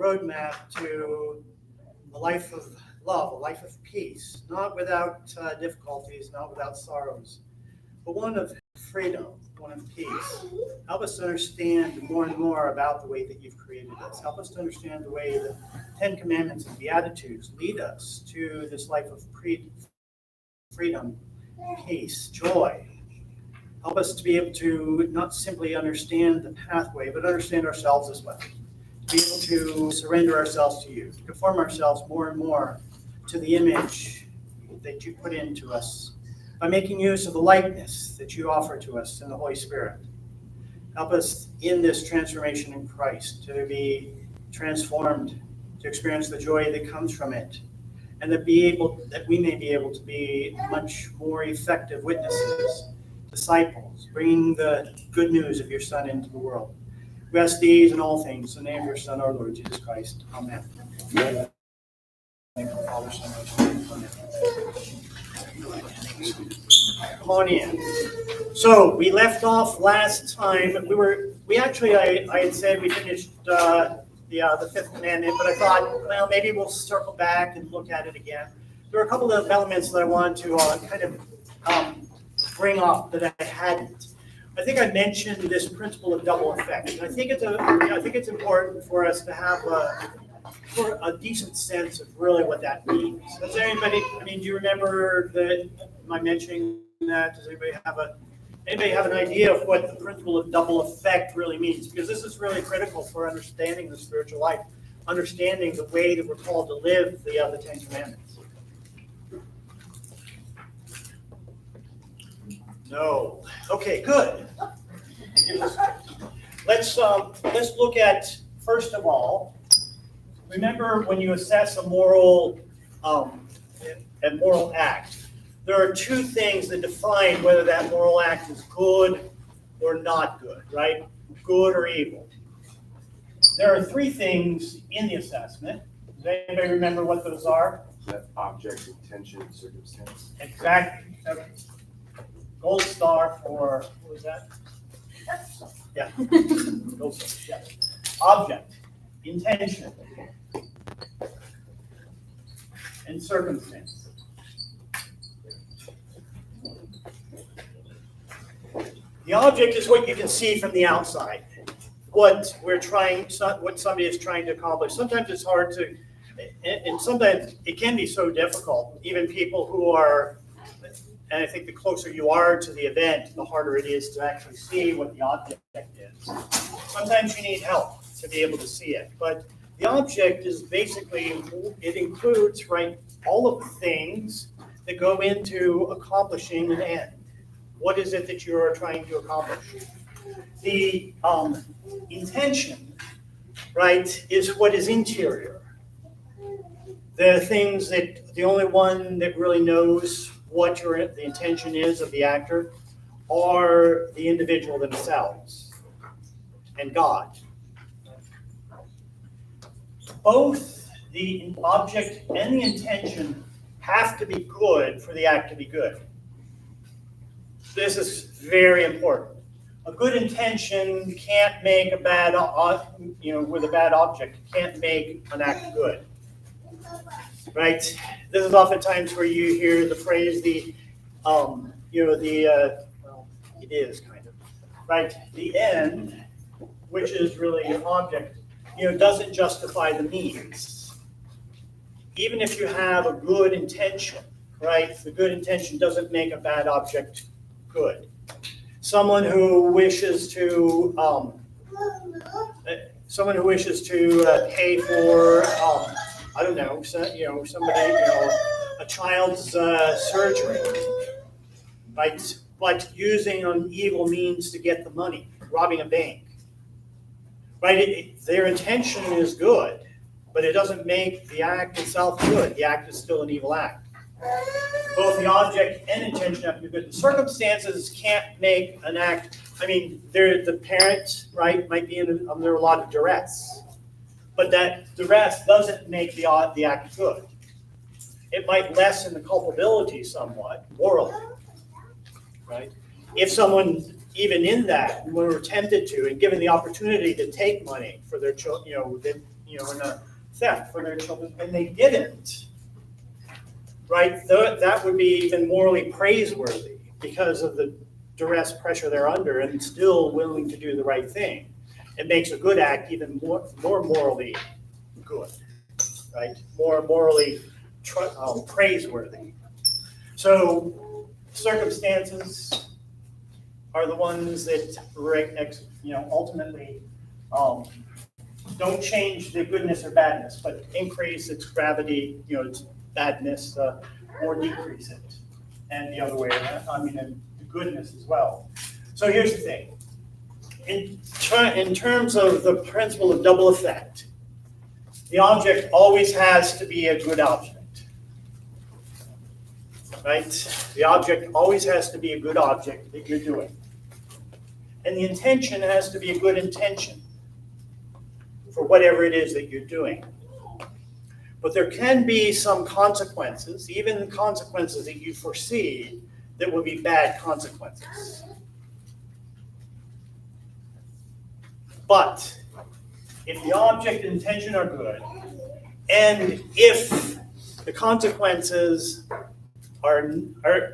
roadmap to a life of love, a life of peace, not without difficulties, not without sorrows, but one of freedom, one of peace. Help us to understand more and more about the way that you've created us. Help us to understand the way the Ten Commandments and Beatitudes lead us to this life of freedom, peace, joy. Help us to be able to not simply understand the pathway, but understand ourselves as well. To be able to surrender ourselves to you, to conform ourselves more and more to the image that you put into us by making use of the likeness that you offer to us in the Holy Spirit. Help us in this transformation in Christ to be transformed, to experience the joy that comes from it, and that we may be able to be much more effective witnesses, disciples, bringing the good news of your Son into the world. We ask these and all things in the name of your Son, our Lord Jesus Christ. Amen. Amen. Thank you, Father, Son, and Spirit. Amen. Come on in. So we left off last time. I had said we finished the fifth commandment, but I thought, well, maybe we'll circle back and look at it again. There are a couple of elements that I wanted to kind of bring up that I hadn't. I think I mentioned this principle of double effect. And I think it's important for us to have a decent sense of really what that means. Does anybody? Do you remember that? Am I mentioning that? Does anybody have an idea of what the principle of double effect really means? Because this is really critical for understanding the spiritual life, understanding the way that we're called to live the Ten Commandments. No. Okay, good. Let's look at, first of all, remember when you assess a moral act, there are two things that define whether that moral act is good or not good, right? Good or evil. There are three things in the assessment. Does anybody remember what those are? That object, intention, circumstance. Exactly. Gold star for, what was that? Yeah. Gold star, yeah. Object, intention, and circumstance. The object is what you can see from the outside, what somebody is trying to accomplish. Sometimes it's hard to, and sometimes it can be so difficult. Even people who are, and I think the closer you are to the event, the harder it is to actually see what the object is. Sometimes you need help to be able to see it, but the object is basically, it includes, right, all of the things that go into accomplishing an end. What is it that you're trying to accomplish? The intention, right, is what is interior. The only one that really knows what the intention is of the actor are the individual themselves and God. Both the object and the intention have to be good for the act to be good. This is very important. A good intention can't make with a bad object, can't make an act good. Right? This is oftentimes where you hear the phrase, it is kind of, right? The end, which is really an object, doesn't justify the means. Even if you have a good intention, right? The good intention doesn't make a bad object good. Someone who wishes to pay for I don't know, somebody, a child's surgery, right? But using an evil means to get the money, robbing a bank, right? Their intention is good, but it doesn't make the act itself good. The act is still an evil act. Both the object and intention have to be good. The circumstances can't make an act. The parent, right, might be under a lot of duress, but that duress doesn't make the act good. It might lessen the culpability somewhat, morally, right? If someone, even in that, were tempted to and given the opportunity to take money for their children, in a theft for their children, and they didn't, right? That would be even morally praiseworthy because of the duress pressure they're under and still willing to do the right thing. It makes a good act even more morally good, right? More morally praiseworthy. So circumstances are the ones that ultimately don't change the goodness or badness, but increase its gravity, its badness, or decrease it. And the other way around, and the goodness as well. So here's the thing. In terms of the principle of double effect, the object always has to be a good object, right? The object always has to be a good object that you're doing. And the intention has to be a good intention for whatever it is that you're doing. But there can be some consequences, even consequences that you foresee, that will be bad consequences. But if the object and intention are good, and if the consequences are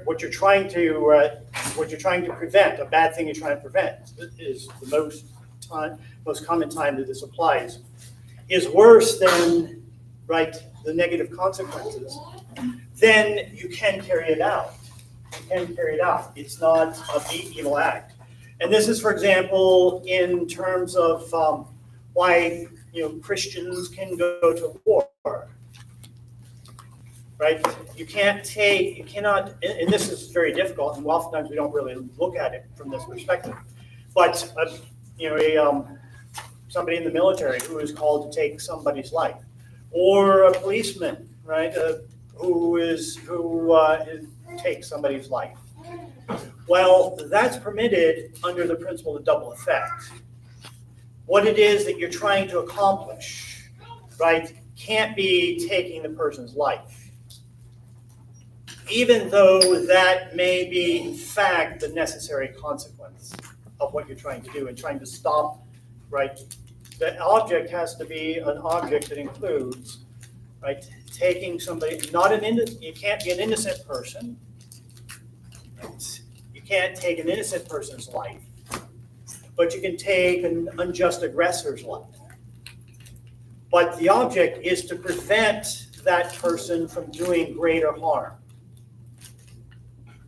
what you're trying to prevent, a bad thing you're trying to prevent, is the most common time that this applies, is worse than the negative consequences, then you can carry it out. It's not an evil act. And this is, for example, in terms of why Christians can go to war. Right? You cannot, and this is very difficult, and oftentimes we don't really look at it from this perspective. But somebody in the military who is called to take somebody's life, or a policeman, right, who takes somebody's life. Well, that's permitted under the principle of double effect. What it is that you're trying to accomplish, right, can't be taking the person's life, even though that may be, in fact, the necessary consequence of what you're trying to do and trying to stop, right? The object has to be an object that includes, right, taking somebody, you can't be an innocent person. Right? You can't take an innocent person's life, but you can take an unjust aggressor's life. But the object is to prevent that person from doing greater harm.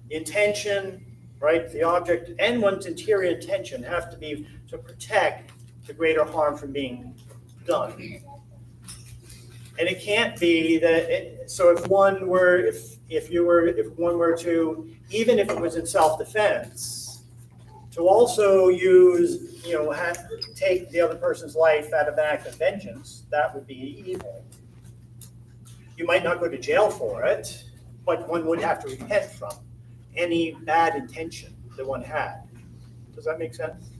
The intention, right, the object and one's interior intention have to be to protect the greater harm from being done. And it can't be that, so if one were to, even if it was in self-defense, to also use, take the other person's life out of an act of vengeance, that would be evil. You might not go to jail for it, but one would have to repent from any bad intention that one had. Does that make sense?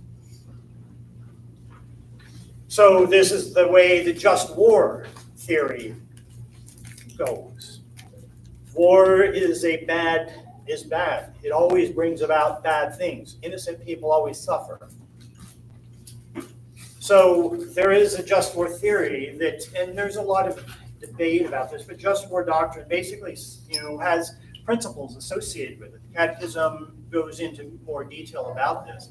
So this is the way the just war theory goes. War is bad. It always brings about bad things. Innocent people always suffer. So there is a just war theory and there's a lot of debate about this, but just war doctrine basically, has principles associated with it. The Catechism goes into more detail about this.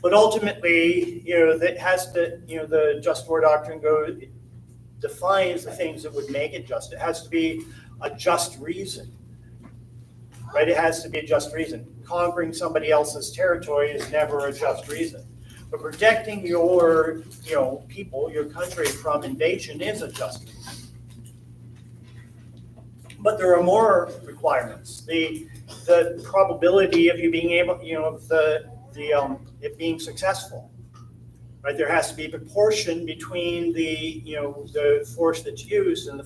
But ultimately, that has to, the just war doctrine defines the things that would make it just. It has to be a just reason, right? It has to be a just reason. Conquering somebody else's territory is never a just reason. But protecting your, people, your country from invasion is a just reason. But there are more requirements. The probability of you being able, it being successful, right? There has to be a proportion between the force that's used and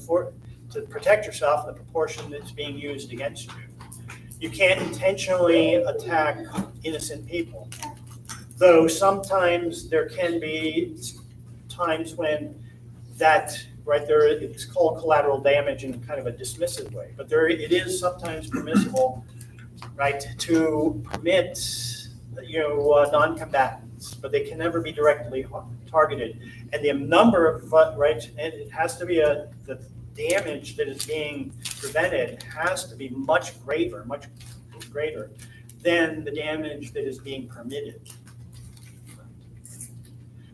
to protect yourself and the proportion that's being used against you. You can't intentionally attack innocent people, though sometimes there can be times when that, right there, it's called collateral damage in kind of a dismissive way, but it is sometimes permissible, right, to permit non-combatants, but they can never be directly targeted, and the number of, right, and it has to be the damage that is being prevented has to be much greater than the damage that is being permitted.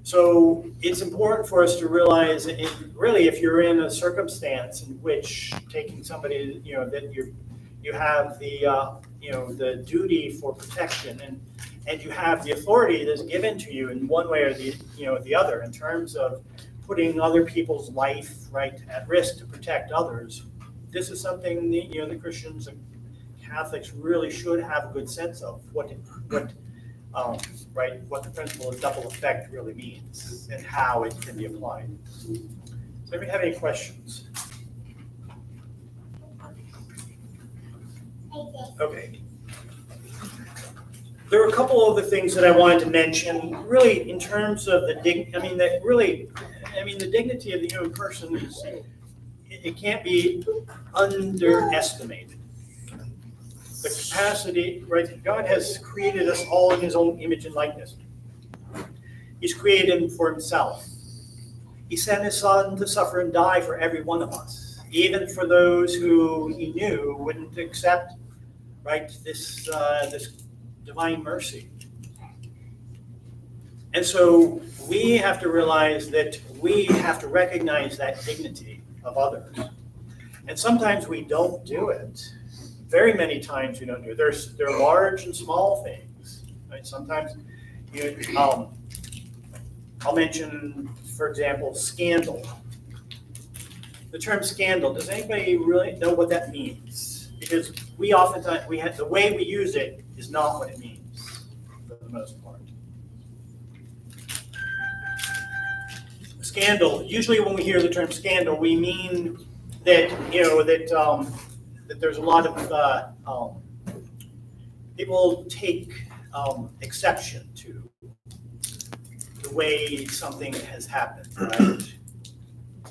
So it's important for us to realize, really, if you're in a circumstance in which taking somebody, that you have the duty for protection, and you have the authority that's given to you in one way or the other in terms of putting other people's life right at risk to protect others. This is something the Christians and Catholics really should have a good sense of what the principle of double effect really means and how it can be applied. Does anybody have any questions? Okay. There are a couple other things that I wanted to mention, really, in terms of the dignity of the human person it can't be underestimated. The capacity, right? God has created us all in his own image and likeness. He's created him for himself. He sent his son to suffer and die for every one of us, even for those who he knew wouldn't accept, right, this divine mercy. And so we have to realize that we have to recognize that dignity of others. And sometimes we don't do it. Very many times we don't do it. There are large and small things. Right? Sometimes I'll mention, for example, scandal. The term scandal, does anybody really know what that means? Because we oftentimes, the way we use it is not what it means, for the most part. Scandal, usually when we hear the term scandal, we mean that, that there's a lot of people take exception to the way something has happened, right?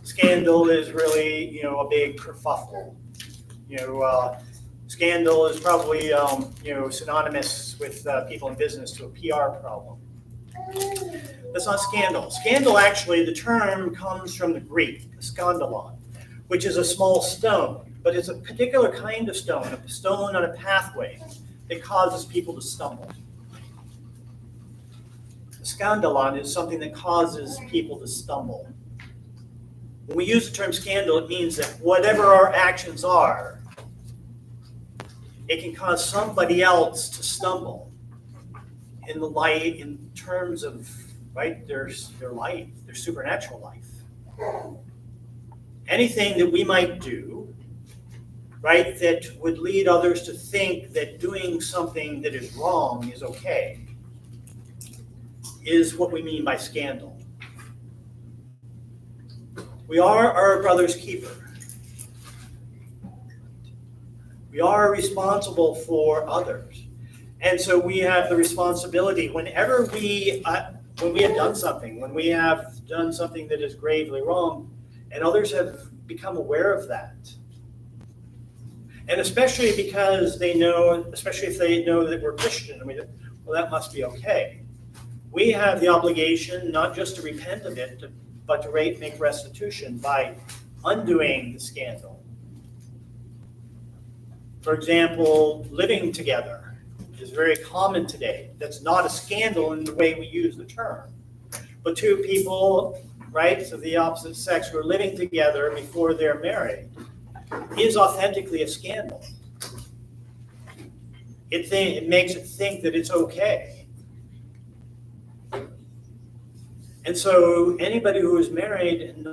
Scandal is really, a big kerfuffle. Scandal is probably, synonymous with people in business to a PR problem. That's not scandal. Scandal, actually, the term comes from the Greek, skandalon, which is a small stone, but it's a particular kind of stone, a stone on a pathway that causes people to stumble. A skandalon is something that causes people to stumble. When we use the term scandal, it means that whatever our actions are, it can cause somebody else to stumble in terms of, right, their life, their supernatural life. Anything that we might do, right, that would lead others to think that doing something that is wrong is okay, is what we mean by scandal. We are our brother's keeper. We are responsible for others. And so we have the responsibility whenever when we have done something that is gravely wrong, and others have become aware of that. And especially because especially if they know that we're Christian, well, that must be okay. We have the obligation not just to repent of it, but to make restitution by undoing the scandal. For example, living together is very common today. That's not a scandal in the way we use the term. But two people, right, of the opposite sex who are living together before they're married is authentically a scandal. It makes it think that it's okay. And so anybody who is married and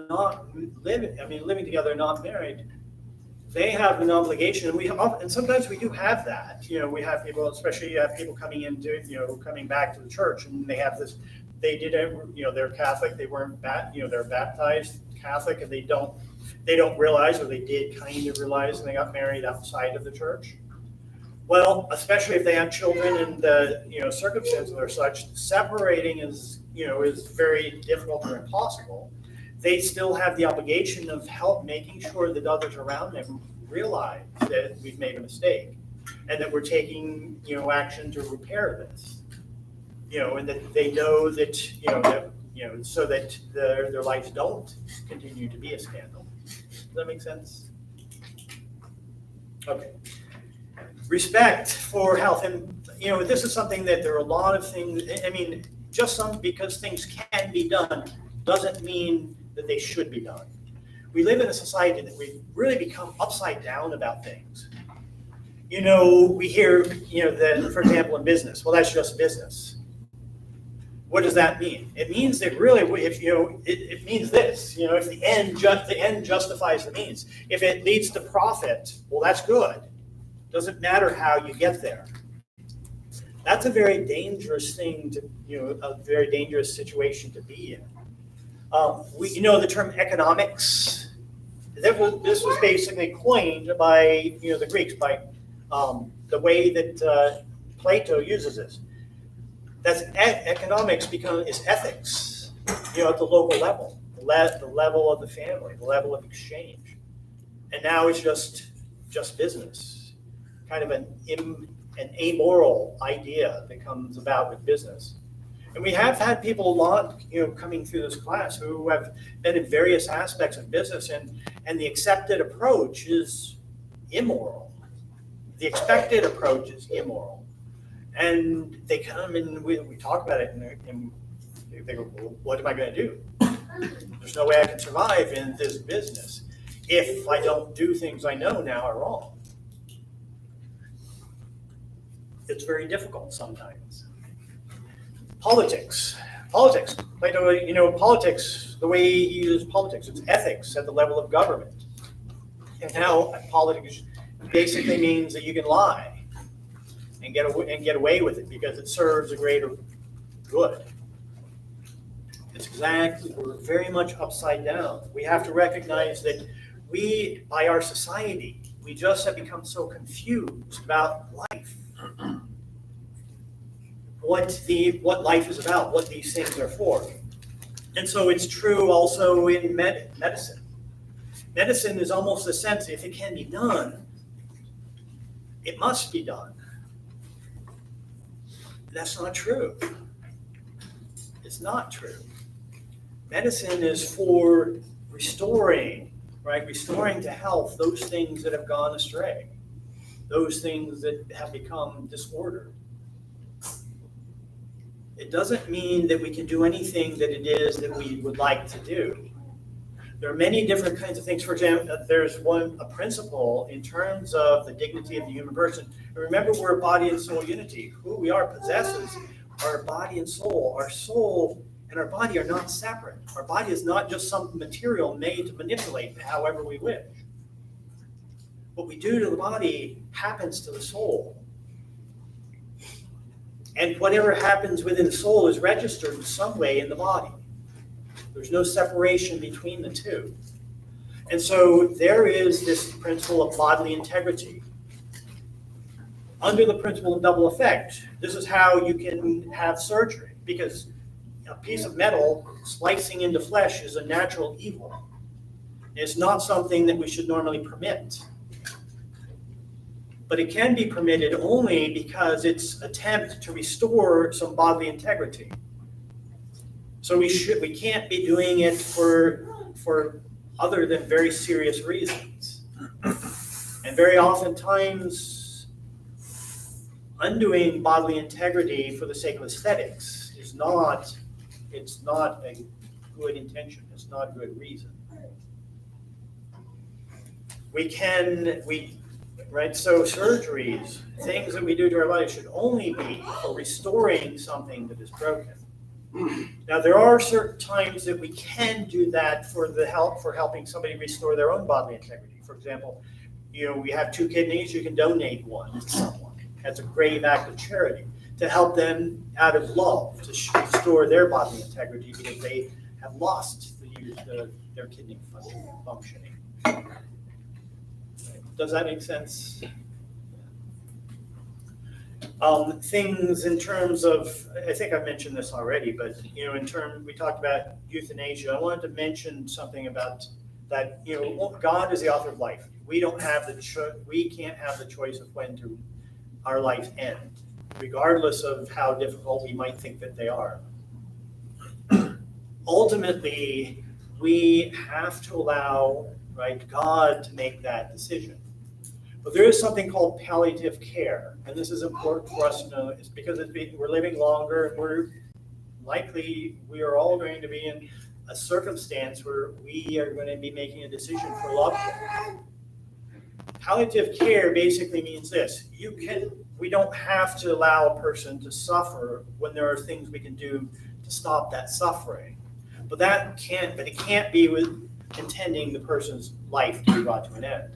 living together and not married, they have an obligation. And sometimes we do have that. We have people, especially you have people coming back to the church, and they have this. They did they're Catholic. They weren't they're baptized Catholic, and they don't realize, or they did kind of realize, and they got married outside of the church. Well, especially if they have children and the circumstances are such, separating is very difficult or impossible. They still have the obligation of making sure that others around them realize that we've made a mistake and that we're taking action to repair this. And that they know that so that their lives don't continue to be a scandal. Does that make sense? Okay. Respect for health, and this is something that there are a lot of things. I mean, because things can be done doesn't mean that they should be done. We live in a society that we've really become upside down about things. We hear, that, for example, in business, well, that's just business. What does that mean? It means that really, if it means this, if the end justifies the means. If it leads to profit, well, that's good. Doesn't matter how you get there. That's a very dangerous thing a very dangerous situation to be in. The term economics. This was basically coined by the Greeks, by the way that Plato uses this. That's economics is ethics, at the local level, the level of the family, the level of exchange, and now it's just business, kind of an amoral idea that comes about with business. And we have had people a lot, coming through this class who have been in various aspects of business, and the accepted approach is immoral. The expected approach is immoral. And they come and we talk about it, and they go, well, what am I going to do? There's no way I can survive in this business if I don't do things I know now are wrong. It's very difficult sometimes. Politics. Plato, politics, the way he uses politics, it's ethics at the level of government. And now politics basically means that you can lie and get away with it because it serves a greater good. We're very much upside down. We have to recognize that by our society, we just have become so confused about life. What life is about, what these things are for. And so it's true also in medicine. Medicine is almost the sense, if it can be done, it must be done. That's not true. It's not true. Medicine is for restoring, right? Restoring to health those things that have gone astray, those things that have become disordered. It doesn't mean that we can do anything that it is that we would like to do. There are many different kinds of things. For example, there's a principle in terms of the dignity of the human person. And remember, we're a body and soul unity. Who we are possesses our body and soul. Our soul and our body are not separate. Our body is not just some material made to manipulate however we wish. What we do to the body happens to the soul. And whatever happens within the soul is registered in some way in the body. There's no separation between the two. And so there is this principle of bodily integrity. Under the principle of double effect, this is how you can have surgery, because a piece of metal slicing into flesh is a natural evil. It's not something that we should normally permit. But it can be permitted only because it's an attempt to restore some bodily integrity. So we can't be doing it for other than very serious reasons. And very oftentimes, undoing bodily integrity for the sake of aesthetics is not a good intention. It's not a good reason. Right? So surgeries, things that we do to our body should only be for restoring something that is broken. Now, there are certain times that we can do that for helping somebody restore their own bodily integrity. For example, we have 2 kidneys, you can donate one to someone. That's a great act of charity to help them out of love to restore their bodily integrity because they have lost their kidney functioning. Does that make sense? Things in terms of, I think I've mentioned this already, but we talked about euthanasia. I wanted to mention something about that. God is the author of life. We can't have the choice of when our lives end, regardless of how difficult we might think that they are. ultimately, we have to allow, right, God to make that decision. But there is something called palliative care, and this is important for us to know. It's because we're living longer. We are all going to be in a circumstance where we are going to be making a decision for loved ones. Palliative care basically means this: we don't have to allow a person to suffer when there are things we can do to stop that suffering. But it can't be with intending the person's life to be brought to an end.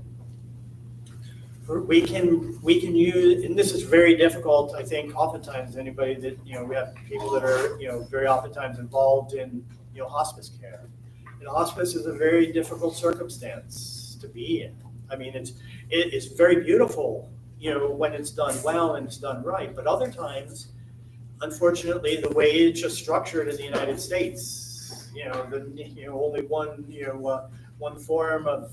We can use, and this is very difficult, I think, oftentimes anybody that, we have people that are, very oftentimes involved in, hospice care. And hospice is a very difficult circumstance to be in. I mean, it is very beautiful, when it's done well and it's done right. But other times, unfortunately, the way it's just structured in the United States, only one form of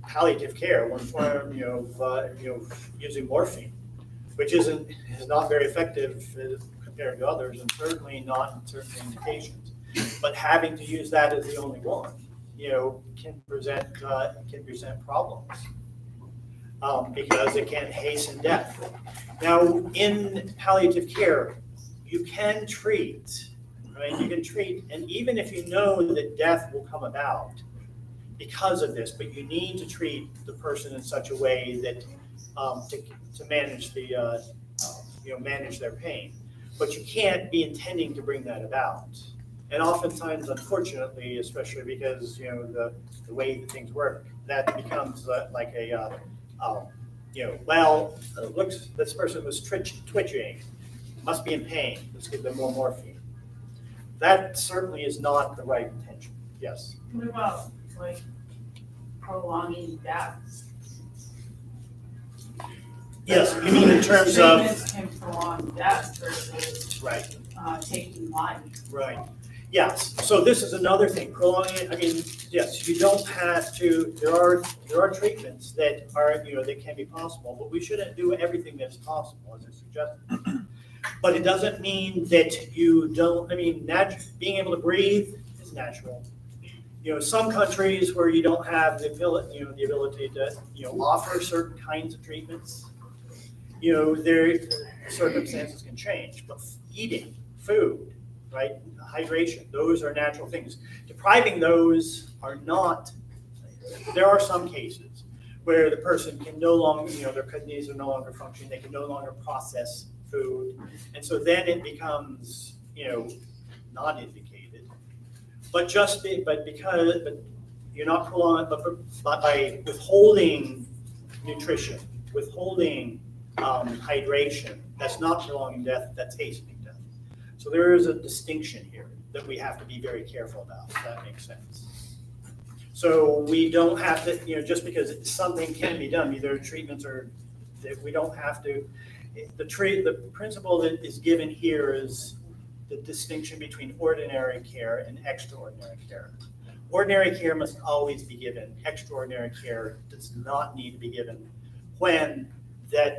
palliative care, one form, using morphine, which is not very effective compared to others, and certainly not in certain indications. But having to use that as the only one, can present problems because it can hasten death. Now, in palliative care, you can treat, right? You can treat, and even if you know that death will come about because of this, but you need to treat the person in such a way that to manage manage their pain. But you can't be intending to bring that about. And oftentimes, unfortunately, especially because the way that things work, that becomes like a looks, this person was twitching, must be in pain. Let's give them more morphine. That certainly is not the right intention. Yes. What about prolonging death? Yes, you mean in terms of Treatments can prolong death versus right, taking life. right. Yes. So this is another thing. Prolonging. I mean, yes, you don't have to. There are treatments that are that can be possible, but we shouldn't do everything that's possible, as I suggested. But it doesn't mean that you don't. I mean, being able to breathe is natural. Some countries where you don't have the ability to offer certain kinds of treatments, their circumstances can change. But eating, food, right, hydration, those are natural things. Depriving those are not. There are some cases where the person can no longer, their kidneys are no longer functioning. They can no longer process food, and so then it becomes, not indicated. But you're not prolonging, but by withholding nutrition, withholding hydration, that's not prolonging death. That's hastening death. So there is a distinction here that we have to be very careful about. If that makes sense. So we don't have to, just because something can be done, either treatments or that we don't have to. The principle that is given here is the distinction between ordinary care and extraordinary care. Ordinary care must always be given. Extraordinary care does not need to be given when when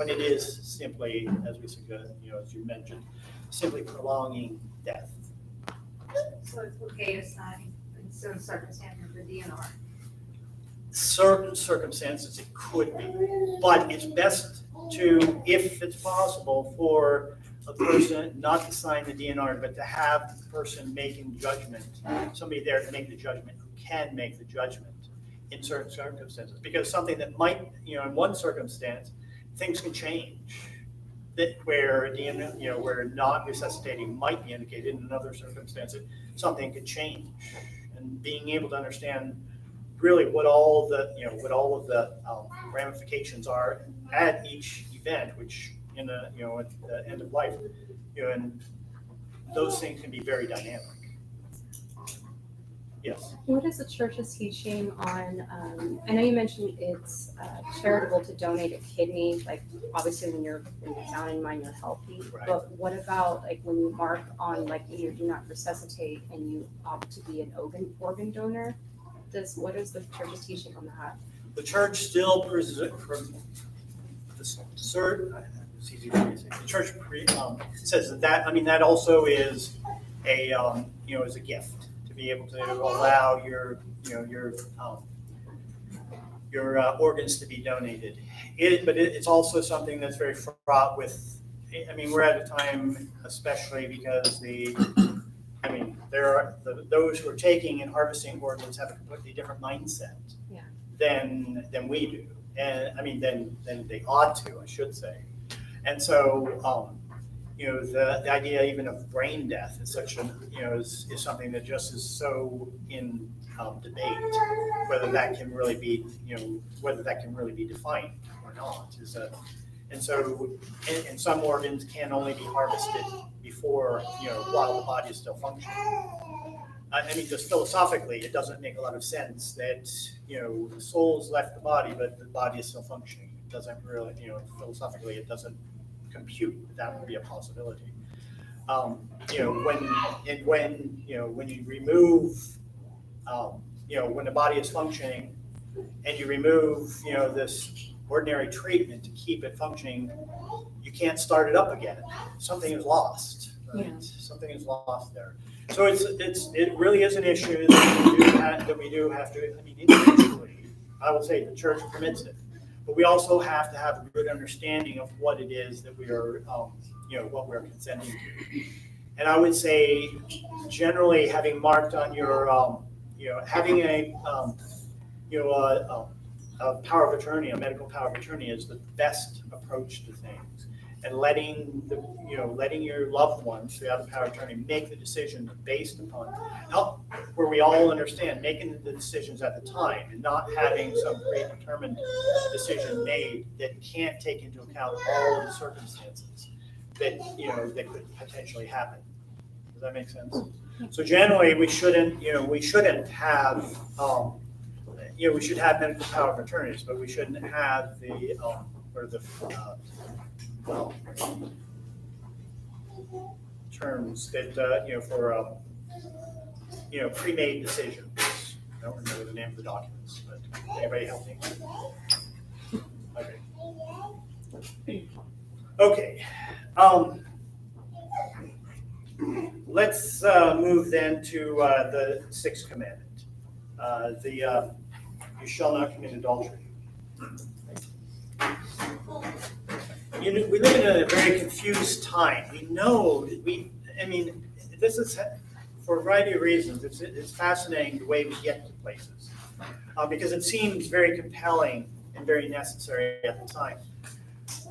it is simply, as we suggest, as you mentioned, simply prolonging death. So it's okay to sign in certain circumstances the DNR. Certain circumstances it could be, but it's best to, if it's possible, for a person not to sign the DNR, but to have the person making judgment, somebody there to make the judgment, who can make the judgment in certain circumstances. Because something that might, in one circumstance, things can change. That where where not resuscitating might be indicated, in another circumstance, something could change. And being able to understand really what all of the ramifications are at each event, which at the end of life, and those things can be very dynamic. Yes. What is the church's teaching on, I know you mentioned it's charitable to donate a kidney, like obviously when you're sound in mind, you're healthy, Right. But what about like when you mark on like you do not resuscitate and you opt to be an organ donor? What is the church's teaching on that? The church still it's easy for me to say. The church says that, I mean, that also is a, is a gift to be able to allow your organs to be donated. But it's also something that's very fraught with, I mean, we're at a time, especially because there are those who are taking and harvesting organs have a completely different mindset than we do. And I mean, than they ought to, I should say. And so, the idea even of brain death is such is something that just is so in debate, whether that can really be, defined or not. And so, and some organs can only be harvested before, while the body is still functioning. I mean, just philosophically, it doesn't make a lot of sense that, the soul's left the body, but the body is still functioning. It doesn't really, philosophically, it doesn't compute. That would be a possibility. When you remove, when the body is functioning and you remove, this ordinary treatment to keep it functioning, you can't start it up again. Something is lost, right? Yeah. Something is lost there. So it really is an issue that we do have to, I mean, individually, I will say the church permits it, but we also have to have a good understanding of what it is that we are, what we're consenting to. And I would say, generally, having marked on your, having a power of attorney, a medical power of attorney, is the best approach to things. And letting your loved ones who have the power of attorney make the decision based upon where we all understand making the decisions at the time and not having some predetermined decision made that can't take into account all of the circumstances that could potentially happen. Does that make sense? So generally, we shouldn't have we should have medical power of attorneys, but we shouldn't have terms that for pre-made decisions. I don't remember the name of the documents, but anybody help me? Okay. Let's move then to the sixth commandment. You shall not commit adultery. We live in a very confused time. We know this is for a variety of reasons. It's fascinating the way we get to places because it seems very compelling and very necessary at the time.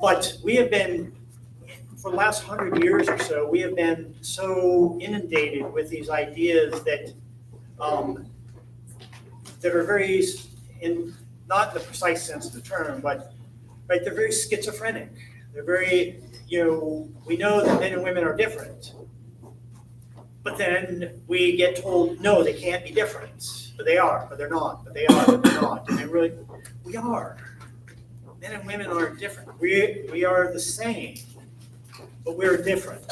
But we have been, for the last 100 years or so, we have been so inundated with these ideas that are very, not in the precise sense of the term, but right, they're very schizophrenic. They're very, we know that men and women are different. But then we get told, no, they can't be different. But they are, but they're not. But they are, but they're not. And we are. Men and women are different. We are the same, but we're different.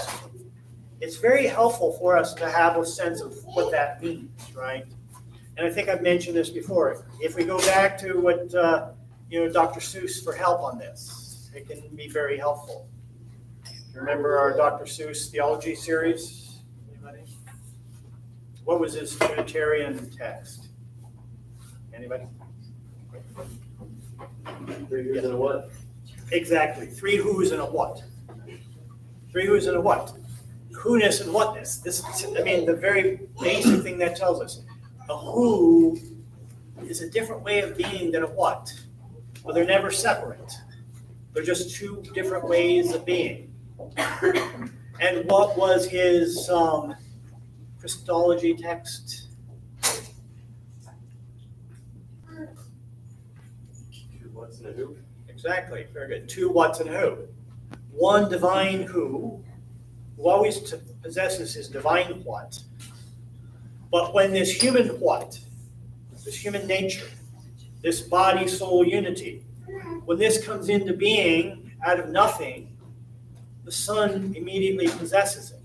It's very helpful for us to have a sense of what that means, right? And I think I've mentioned this before. If we go back to what, Dr. Seuss for help on this, it can be very helpful. You remember our Dr. Seuss theology series? Anybody? What was his Trinitarian text? Anybody? 3 who's and a what? Exactly. 3 who's and a what? 3 who's and a what? Who-ness and whatness. The very basic thing that tells us. A who is a different way of being than a what. Well, they're never separate. They're just two different ways of being. And what was his Christology text? What's and a who? Exactly. Very good. 2 what's and who. One divine who always possesses his divine what. But when this human what, this human nature, this body-soul unity, when this comes into being out of nothing, the Son immediately possesses it.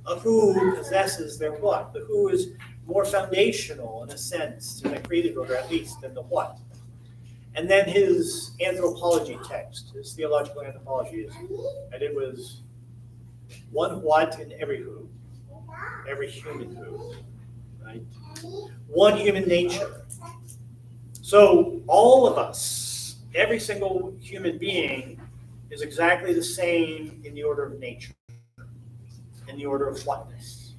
A who possesses their what. The who is more foundational in a sense, in a created order at least, than the what. And then his anthropology text, his theological anthropology, is that it was one what in every who, every human who, right? One human nature. So all of us, every single human being, is exactly the same in the order of nature, in the order of whatness.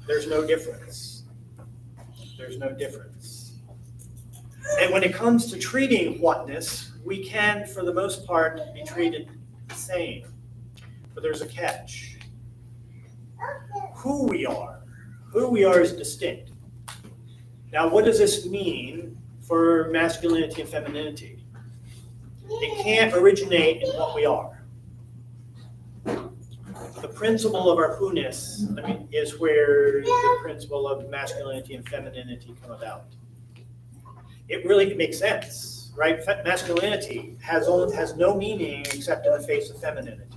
There's no difference. There's no difference. And when it comes to treating whatness, we can, for the most part, be treated the same. But there's a catch. Who we are is distinct. Now, what does this mean for masculinity and femininity? It can't originate in what we are. The principle of our who-ness, is where the principle of masculinity and femininity come about. It really makes sense, right? Masculinity has no meaning except in the face of femininity.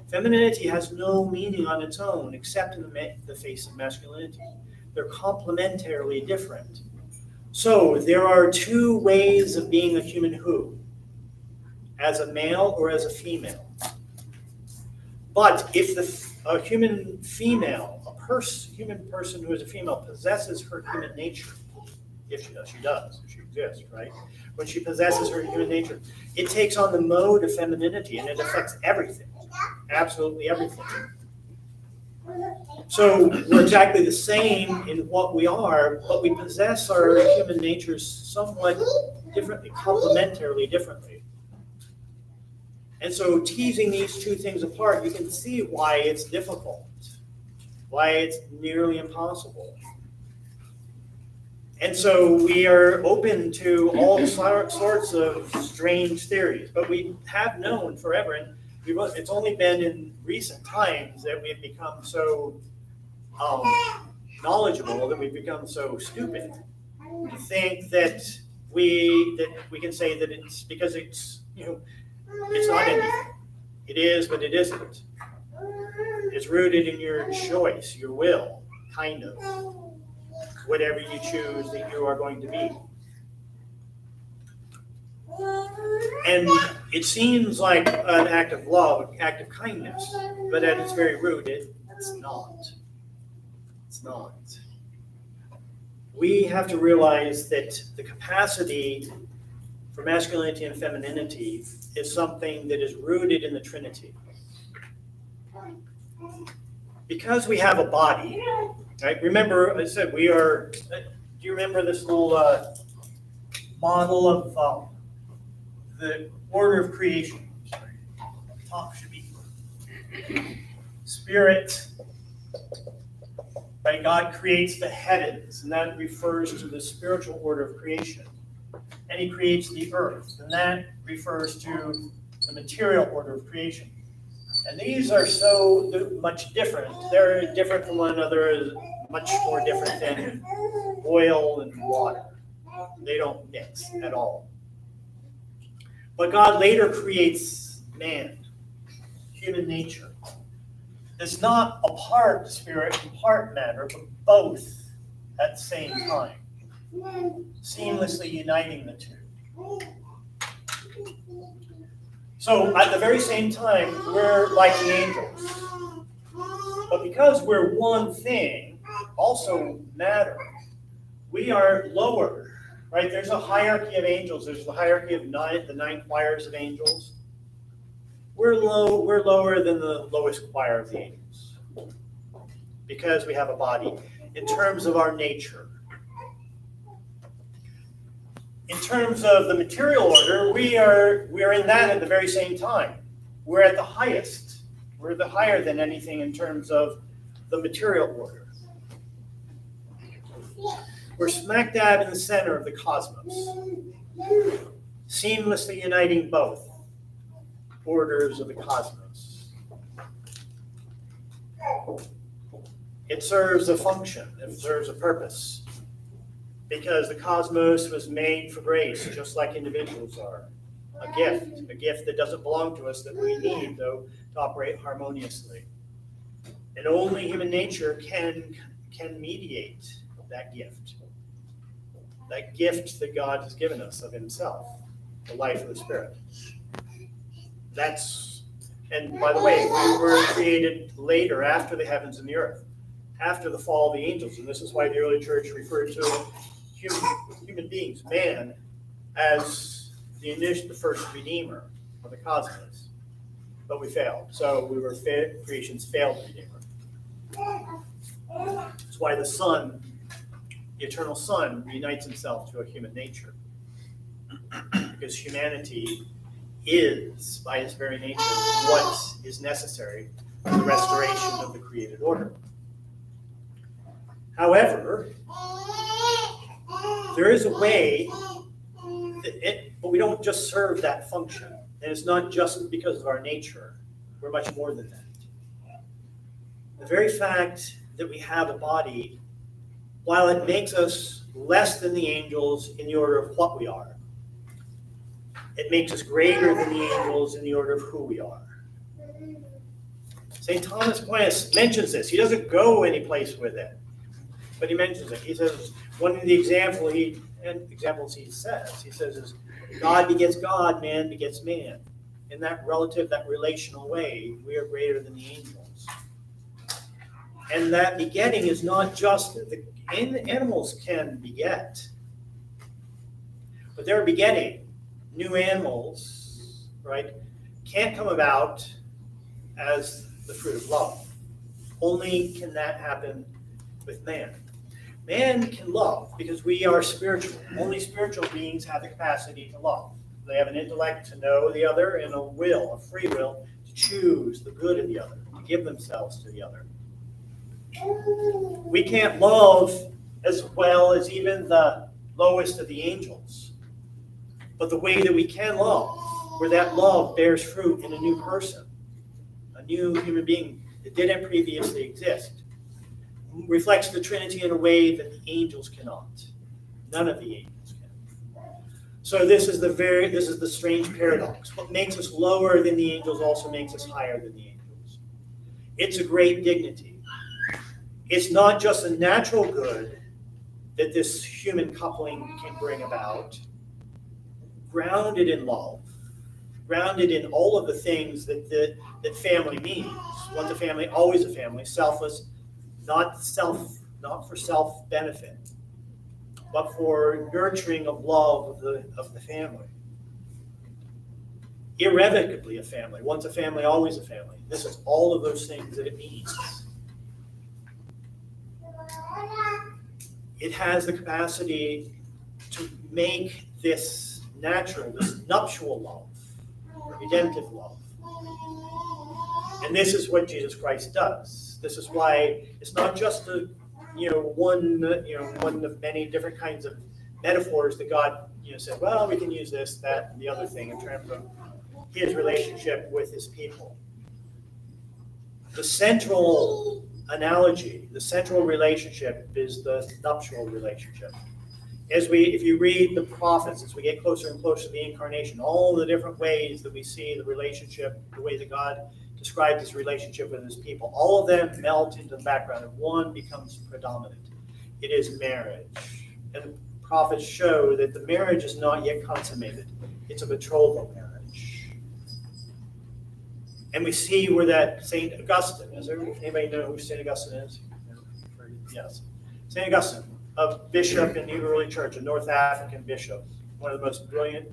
Femininity has no meaning on its own except in the face of masculinity. They're complementarily different. So there are two ways of being a human who, as a male or as a female. But if a human female, human person who is a female possesses her human nature, if she exists, right? When she possesses her human nature, it takes on the mode of femininity and it affects everything, absolutely everything. So we're exactly the same in what we are, but we possess our human natures somewhat differently, complementarily differently. And so teasing these two things apart, you can see why it's difficult, why it's nearly impossible. And so we are open to all sorts of strange theories, but we have known forever, and it's only been in recent times that we've become so knowledgeable, that we've become so stupid to think that we can say that it's because it's not anything. It is, but it isn't. It's rooted in your choice, your will, kind of. Whatever you choose that you are going to be. And it seems like an act of love, an act of kindness, but at its very root, it's not. It's not. We have to realize that the capacity for masculinity and femininity is something that is rooted in the Trinity. Because we have a body, right? Remember, I said we are. Do you remember this little model of the order of creation? Sorry, top should be spirit. Right? God creates the heavens, and that refers to the spiritual order of creation. And He creates the earth, and that refers to the material order of creation. And these are so much different. They're different from one another, much more different than oil and water. They don't mix at all. But God later creates man, human nature. It's not a part spirit and part matter, but both at the same time, seamlessly uniting the two. So at the very same time, we're like the angels. But because we're one thing, also matter, we are lower, right? There's a hierarchy of angels. There's the hierarchy of the nine choirs of angels. We're lower than the lowest choir of the angels because we have a body in terms of our nature. In terms of the material order, we are in that at the very same time. We're at the highest. We're the higher than anything in terms of the material order. We're smack dab in the center of the cosmos, seamlessly uniting both orders of the cosmos. It serves a function, it serves a purpose, because the cosmos was made for grace, just like individuals are. A gift that doesn't belong to us, that we need, though, to operate harmoniously. And only human nature can mediate that gift. that gift that God has given us of himself, the life of the Spirit. And by the way, we were created later, after the heavens and the earth, after the fall of the angels. And this is why the early church referred to human beings, man, as the first redeemer of the cosmos. But we failed. So we were creation's failed redeemer. That's why the Son, the eternal Son, unites himself to a human nature. Because humanity is, by its very nature, what is necessary for the restoration of the created order. However, there is a way, but we don't just serve that function. And it's not just because of our nature. We're much more than that. The very fact that we have a body, while it makes us less than the angels in the order of what we are, it makes us greater than the angels in the order of who we are. St. Thomas Aquinas mentions this. He doesn't go any place with it, but he mentions it. He says, one of the examples he says is, God begets God, man begets man. In that relative, that relational way, we are greater than the angels. And that begetting is not just that animals can beget, but they're begetting. New animals, right, can't come about as the fruit of love. Only can that happen with man. Man can love because we are spiritual. Only spiritual beings have the capacity to love. They have an intellect to know the other and a free will to choose the good in the other, to give themselves to the other. We can't love as well as even the lowest of the angels. But the way that we can love, where that love bears fruit in a new person, a new human being that didn't previously exist, reflects the Trinity in a way that the angels cannot. None of the angels can. So this is the strange paradox. What makes us lower than the angels also makes us higher than the angels. It's a great dignity. It's not just a natural good that this human coupling can bring about, grounded in love, grounded in all of the things that family means. Once a family, always a family, selfless, not for self-benefit, but for nurturing of love of the family. Irrevocably a family. Once a family, always a family. This is all of those things that it means. It has the capacity to make this natural, this nuptial love, redemptive love. And this is what Jesus Christ does. This is why it's not just one of many different kinds of metaphors that God said, well, we can use this, that, and the other thing in terms of his relationship with his people. The central analogy, the central relationship is the nuptial relationship. If you read the prophets, as we get closer and closer to the incarnation, all the different ways that we see the relationship, the way that God described his relationship with his people, all of them melt into the background, and one becomes predominant. It is marriage. And the prophets show that the marriage is not yet consummated. It's a betrothal marriage. And we see where that St. Augustine, anybody know who St. Augustine is? Yes. St. Augustine, a bishop in the early church, a North African bishop, one of the most brilliant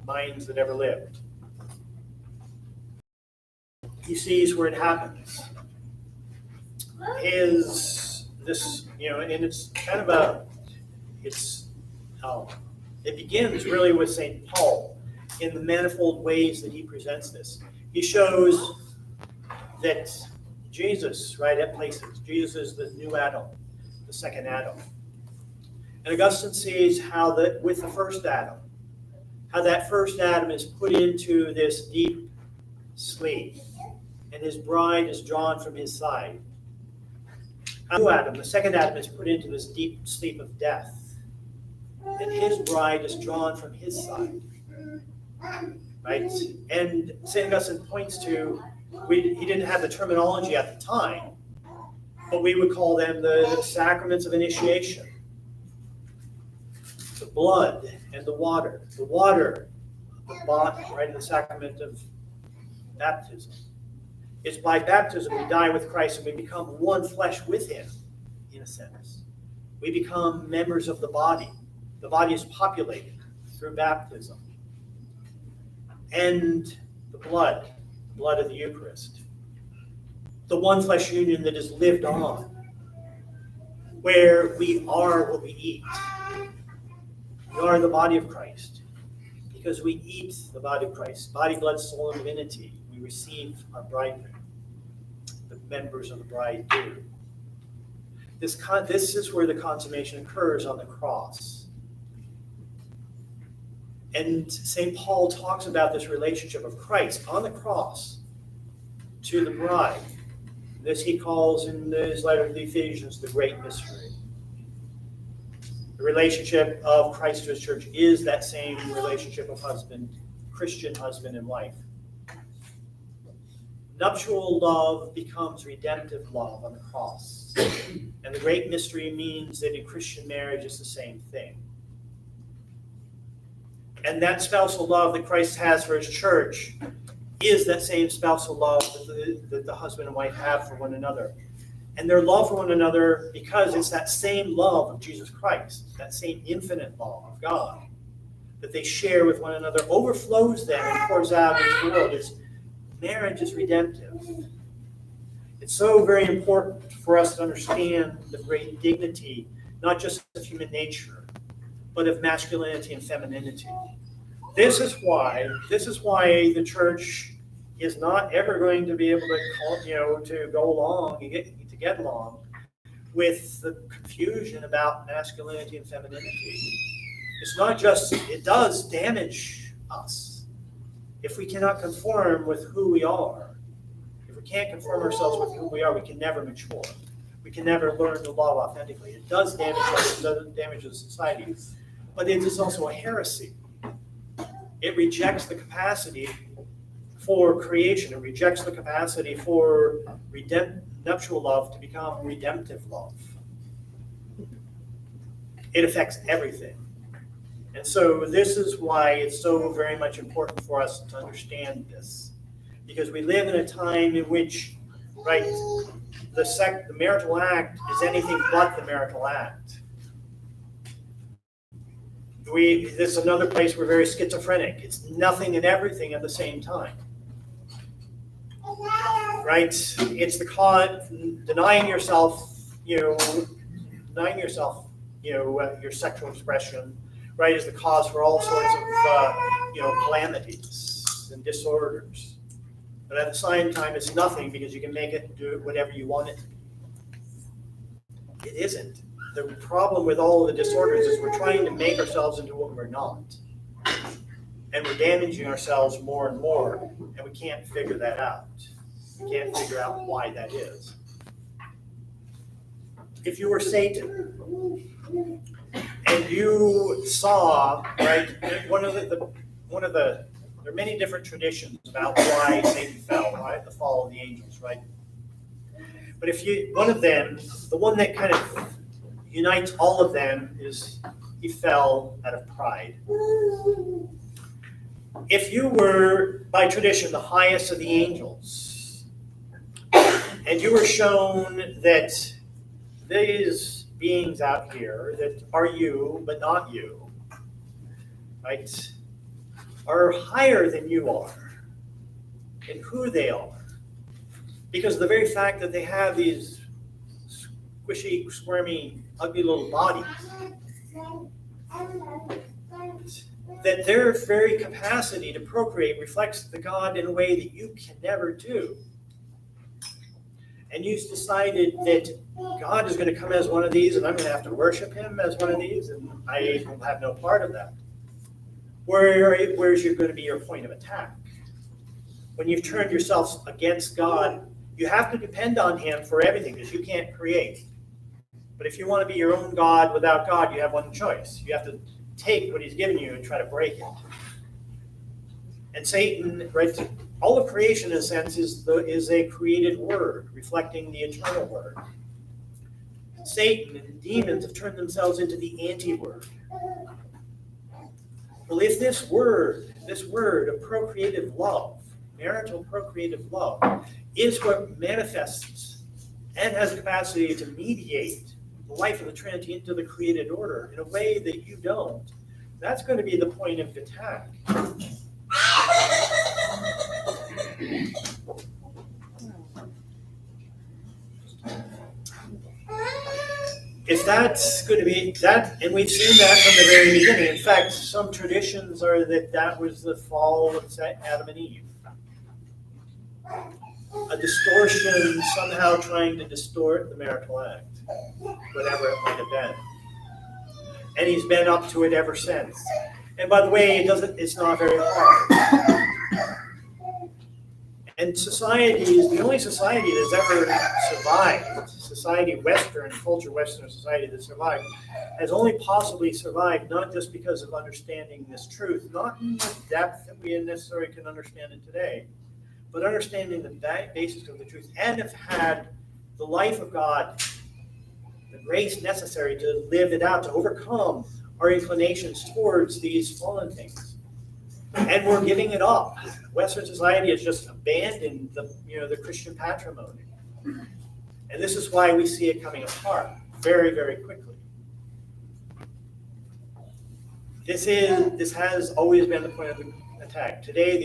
minds that ever lived. He sees where it happens. And it's kind of it begins really with St. Paul in the manifold ways that he presents this. He shows that Jesus, right, at places, Jesus is the new Adam, the second Adam. And Augustine sees how that with the first Adam, how that first Adam is put into this deep sleep, and his bride is drawn from his side. How Adam, the second Adam, is put into this deep sleep of death, and his bride is drawn from his side. Right? And St. Augustine points to, he didn't have the terminology at the time, but we would call them the sacraments of initiation. the blood and the water. The water, the body, right, the sacrament of baptism. It's by baptism we die with Christ and we become one flesh with him, in a sense. We become members of the body. The body is populated through baptism. And the blood of the Eucharist. The one flesh union that is lived on, where we are what we eat. We are the body of Christ because we eat the body of Christ. Body, blood, soul, and divinity. We receive our bridegroom. The members of the bride do. This is where the consummation occurs on the cross. And St. Paul talks about this relationship of Christ on the cross to the bride. This he calls in his letter to the Ephesians the great mystery. The relationship of Christ to his church is that same relationship of Christian husband and wife. Nuptial love becomes redemptive love on the cross. And the great mystery means that in Christian marriage it's the same thing. And that spousal love that Christ has for his church is that same spousal love that the husband and wife have for one another. And their love for one another, because it's that same love of Jesus Christ, that same infinite love of God that they share with one another, overflows them and pours out into the world. Marriage is redemptive. It's so very important for us to understand the great dignity, not just of human nature, but of masculinity and femininity. This is why the church is not ever going to be able to go along and get along with the confusion about masculinity and femininity. It's not just, it does damage us. If we cannot conform with who we are, if we can't conform ourselves with who we are, we can never mature. We can never learn to love authentically. It does damage us, it does damage the society. But it is also a heresy. It rejects the capacity for creation. It rejects the capacity for nuptial love to become redemptive love. It affects everything. And so this is why it's so very much important for us to understand this. Because we live in a time in which, right, the marital act is anything but the marital act. This is another place we're very schizophrenic. It's nothing and everything at the same time. Right? It's the denying yourself, your sexual expression, right, is the cause for all sorts of, calamities and disorders. But at the same time, it's nothing because you can make it and do it whatever you want it to be. It isn't. The problem with all of the disorders is we're trying to make ourselves into what we're not. And we're damaging ourselves more and more, and we can't figure that out. We can't figure out why that is. If you were Satan, and you saw, right, there are many different traditions about why Satan fell, right, the fall of the angels, right? But one of them, the one that kind of unites all of them is he fell out of pride. If you were, by tradition, the highest of the angels, and you were shown that these beings out here that are you, but not you, right, are higher than you are in who they are. Because of the very fact that they have these squishy, squirmy, ugly little bodies, that their very capacity to procreate reflects the God in a way that you can never do. And you decided that God is going to come as one of these, and I'm going to have to worship him as one of these, and I will have no part of that. Where's going to be your point of attack? When you've turned yourself against God, you have to depend on him for everything because you can't create. But if you want to be your own God without God, you have one choice. You have to take what he's given you and try to break it. And Satan, right, all of creation in a sense is a created word, reflecting the eternal word. Satan and demons have turned themselves into the anti-word. Well, if this word of procreative love, marital procreative love, is what manifests and has the capacity to mediate the life of the Trinity into the created order in a way that you don't, that's going to be the point of attack. If that's going to be that, and we've seen that from the very beginning. In fact, some traditions are that was the fall of Adam and Eve. A distortion, somehow trying to distort the marital act, whatever it might have been. And he's been up to it ever since. And by the way, it's not very hard. And society is the only society that's ever survived. Society, Western culture, Western society that survived, has only possibly survived not just because of understanding this truth, not in the depth that we necessarily can understand it today, but understanding the basis of the truth, and have had the life of God, the grace necessary to live it out, to overcome our inclinations towards these fallen things. And we're giving it up. Western society has just abandoned the Christian patrimony. And this is why we see it coming apart very, very quickly. This has always been the point of the attack. Today,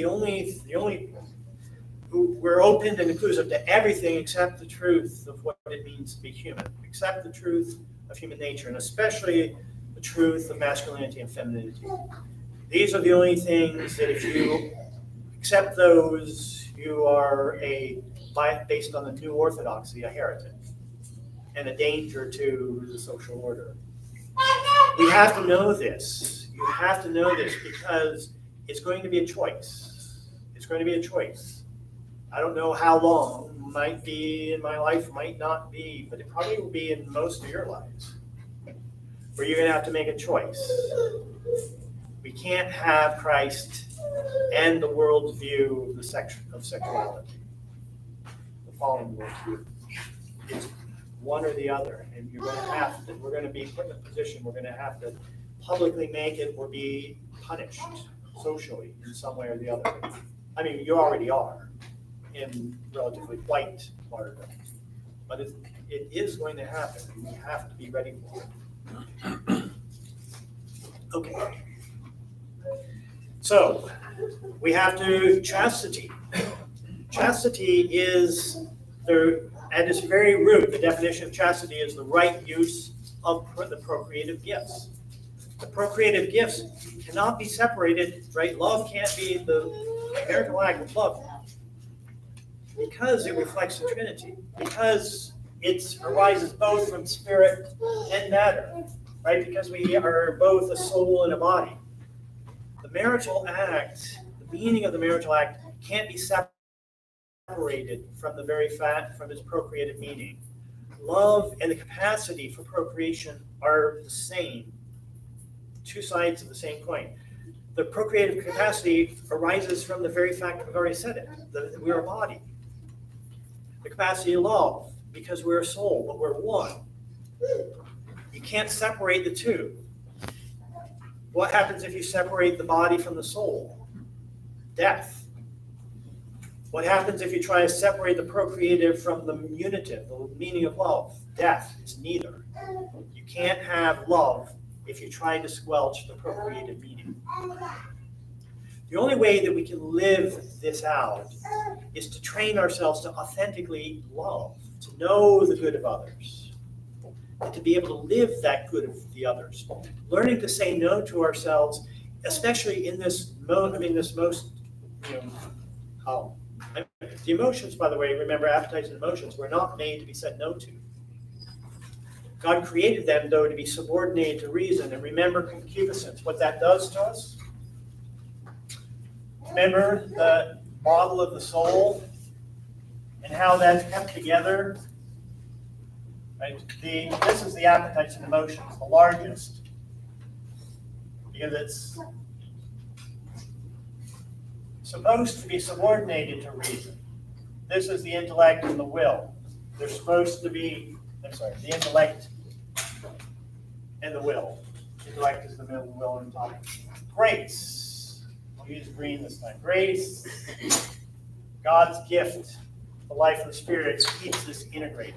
we're open and inclusive to everything except the truth of what it means to be human, except the truth of human nature, and especially the truth of masculinity and femininity. These are the only things that if you accept those, you are based on the new orthodoxy, a heretic, and a danger to the social order. You have to know this. You have to know this because it's going to be a choice. It's going to be a choice. I don't know how long. Might be in my life, might not be, but it probably will be in most of your lives, where you're going to have to make a choice. We can't have Christ and the world's view of sexuality, the fallen world's view. It's one or the other, and we're going to be put in a position, we're going to have to publicly make it or be punished socially in some way or the other. I mean, you already are in relatively white martyrdom, but it is going to happen, and we have to be ready for it. Okay. So, we have to chastity. Chastity is, at its very root, the definition of chastity is the right use of the procreative gifts. The procreative gifts cannot be separated, right? Love can't be the marital act of love because it reflects the Trinity, because it arises both from spirit and matter, right? Because we are both a soul and a body. The marital act, the meaning of the marital act can't be separated from the very fact, from its procreative meaning. Love and the capacity for procreation are the same, two sides of the same coin. The procreative capacity arises from the very fact, we've already said it, that we're a body. The capacity to love, because we're a soul, but we're one. You can't separate the two. What happens if you separate the body from the soul? Death. What happens if you try to separate the procreative from the unitive, the meaning of love? Death. It's neither. You can't have love if you try to squelch the procreative meaning. The only way that we can live this out is to train ourselves to authentically love, to know the good of others, and to be able to live that good of the others. Learning to say no to ourselves, especially in this the emotions, by the way, remember, appetites and emotions were not made to be said no to. God created them, though, to be subordinated to reason. And remember concupiscence, what that does to us. Remember the model of the soul and how that's kept together. Right? This is the appetites and emotions, the largest, because it's supposed to be subordinated to reason. This is the intellect and the will. They're supposed to be, the intellect and the will. Intellect is the will and top. Grace. I'll use green this time. Grace, God's gift, the life of the Spirit, keeps us integrated.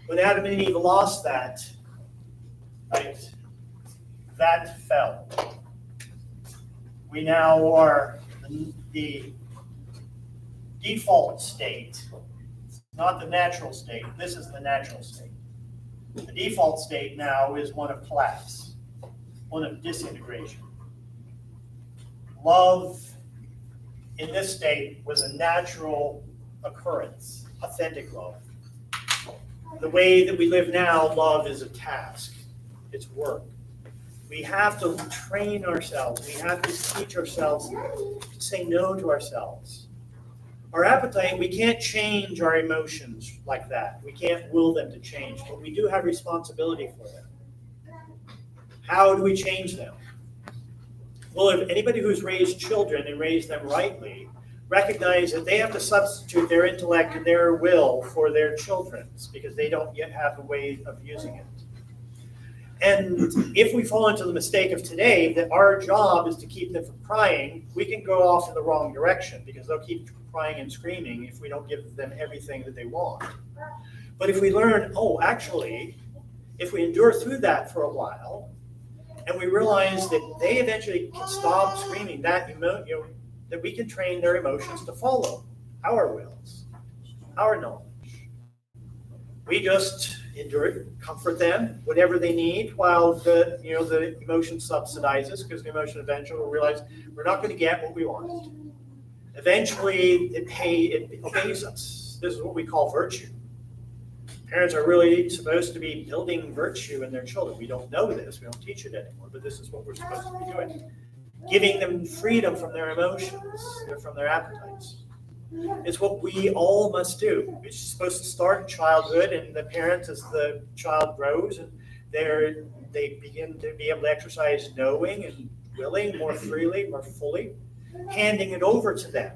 When Adam and Eve lost that, right, that fell. We now are the default state, not the natural state. This is the natural state. The default state now is one of collapse, one of disintegration. Love in this state was a natural occurrence, authentic love. The way that we live now, love is a task, it's work. We have to train ourselves, we have to teach ourselves to say no to ourselves. Our appetite, we can't change our emotions like that. We can't will them to change, but we do have responsibility for them. How do we change them? Well, if anybody who's raised children and raised them rightly, recognize that they have to substitute their intellect and their will for their children's because they don't yet have a way of using it. And if we fall into the mistake of today that our job is to keep them from crying, we can go off in the wrong direction because they'll keep crying and screaming if we don't give them everything that they want. But if we learn, oh, actually, if we endure through that for a while, and we realize that they eventually can stop screaming, that we can train their emotions to follow our wills, our knowledge. We just endure it, comfort them, whatever they need, while the emotion subsidizes, because the emotion eventually will realize we're not going to get what we want. Eventually, it obeys us. This is what we call virtue. Parents are really supposed to be building virtue in their children. We don't know this, we don't teach it anymore, but this is what we're supposed to be doing. Giving them freedom from their emotions, from their appetites. It's what we all must do. It's supposed to start in childhood, and the parents, as the child grows, and they begin to be able to exercise knowing and willing more freely, more fully, handing it over to them.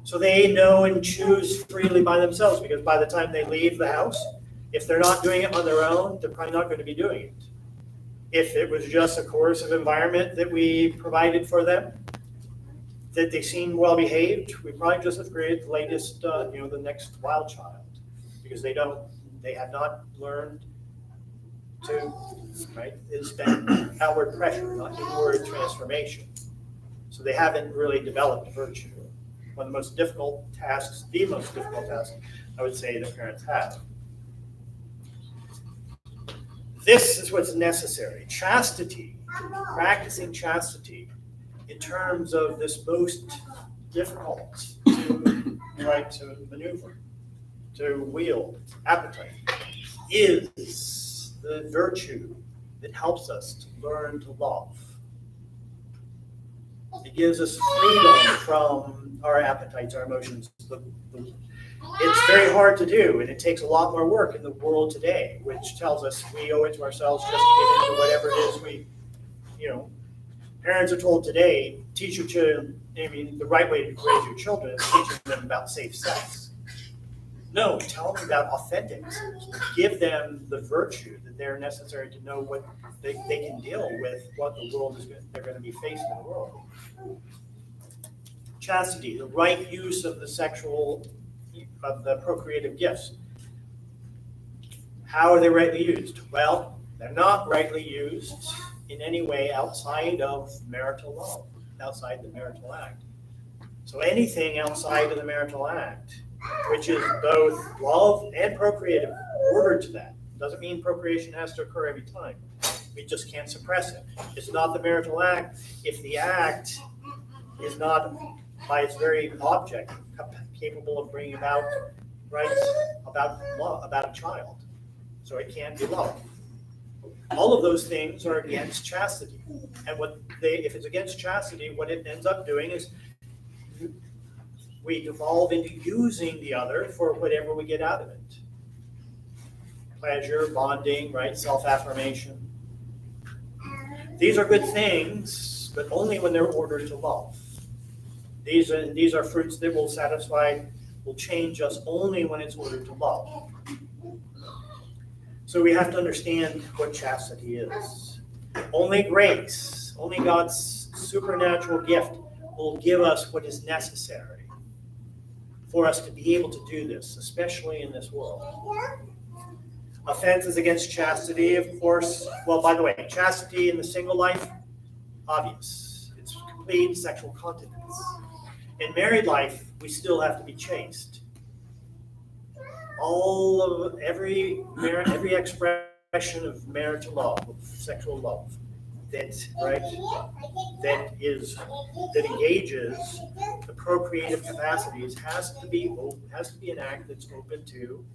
So they know and choose freely by themselves, because by the time they leave the house, if they're not doing it on their own, they're probably not going to be doing it. If it was just a coercive environment that we provided for them, that they seem well behaved, we probably just have created the latest, the next wild child, because they have not learned to, right? It's been outward pressure, not inward transformation. So they haven't really developed virtue. One of the most difficult tasks, I would say, that parents have. This is what's necessary. Chastity, practicing chastity in terms of this most difficult to maneuver, to wield, appetite, is the virtue that helps us to learn to love. It gives us freedom from our appetites, our emotions. It's very hard to do, and it takes a lot more work in the world today, which tells us we owe it to ourselves just to get into whatever it is parents are told today, teach your children, the right way to raise your children is teaching them about safe sex. No, tell them about authentic sex. Give them the virtue that they're necessary to know what they can deal with, what the world they're going to be faced in the world. Chastity, the right use of the procreative gifts. How are they rightly used? Well, they're not rightly used in any way outside of marital love, outside the marital act. So anything outside of the marital act, which is both love and procreative, ordered to that. Doesn't mean procreation has to occur every time. We just can't suppress it. It's not the marital act if the act is not, by its very object, capable of bringing about rights about love, about a child. So it can't be love. All of those things are against chastity. And if it's against chastity, what it ends up doing is we devolve into using the other for whatever we get out of it. Pleasure, bonding, right? Self-affirmation. These are good things, but only when they're ordered to love. These are fruits that will change us only when it's ordered to love. So we have to understand what chastity is. Only grace, only God's supernatural gift will give us what is necessary for us to be able to do this, especially in this world. Offenses against chastity, of course. Well, by the way, chastity in the single life, obvious. It's complete sexual continence. In married life, we still have to be chaste. Every expression of marital love, of sexual love, that engages the procreative capacities has to be an act that's open to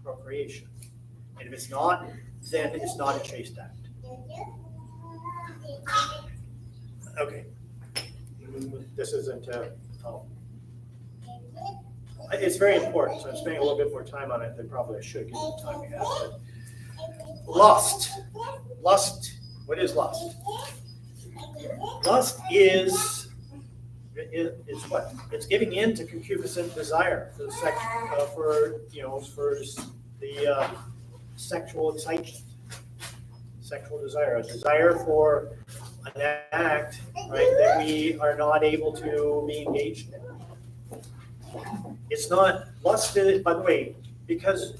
procreation. And if it's not, then it's not a chaste act. Okay. This isn't. It's very important, so I'm spending a little bit more time on it than probably I should, given the time we have. But lust. What is lust? Lust is what? It's giving in to concupiscent desire for the sex, for the sexual excitement, sexual desire, a desire for an act, right, that we are not able to be engaged in. It's not lust, by the way, because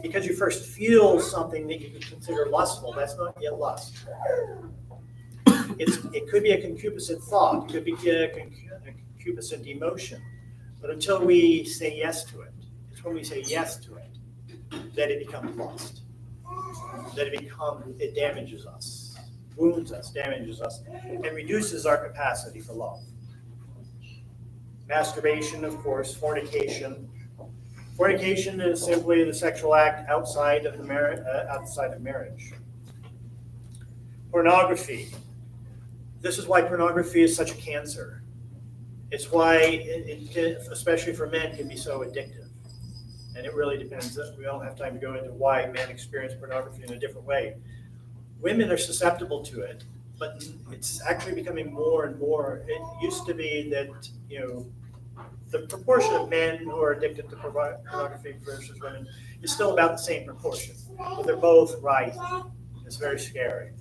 you first feel something that you could consider lustful. That's not yet lust. It could be a concupiscent thought. It could be a concupiscent emotion. But until we say yes to it, it's when we say yes to it that it becomes lust. That it damages us, wounds us, damages us, and reduces our capacity for love. Masturbation, of course, fornication. Fornication is simply the sexual act outside of marriage. Pornography. This is why pornography is such a cancer. It's why it can, especially for men, can be so addictive. And it really depends. We don't have time to go into why men experience pornography in a different way. Women are susceptible to it, but it's actually becoming more and more. It used to be that, the proportion of men who are addicted to pornography versus women is still about the same proportion, but they're both rising. It's very scary.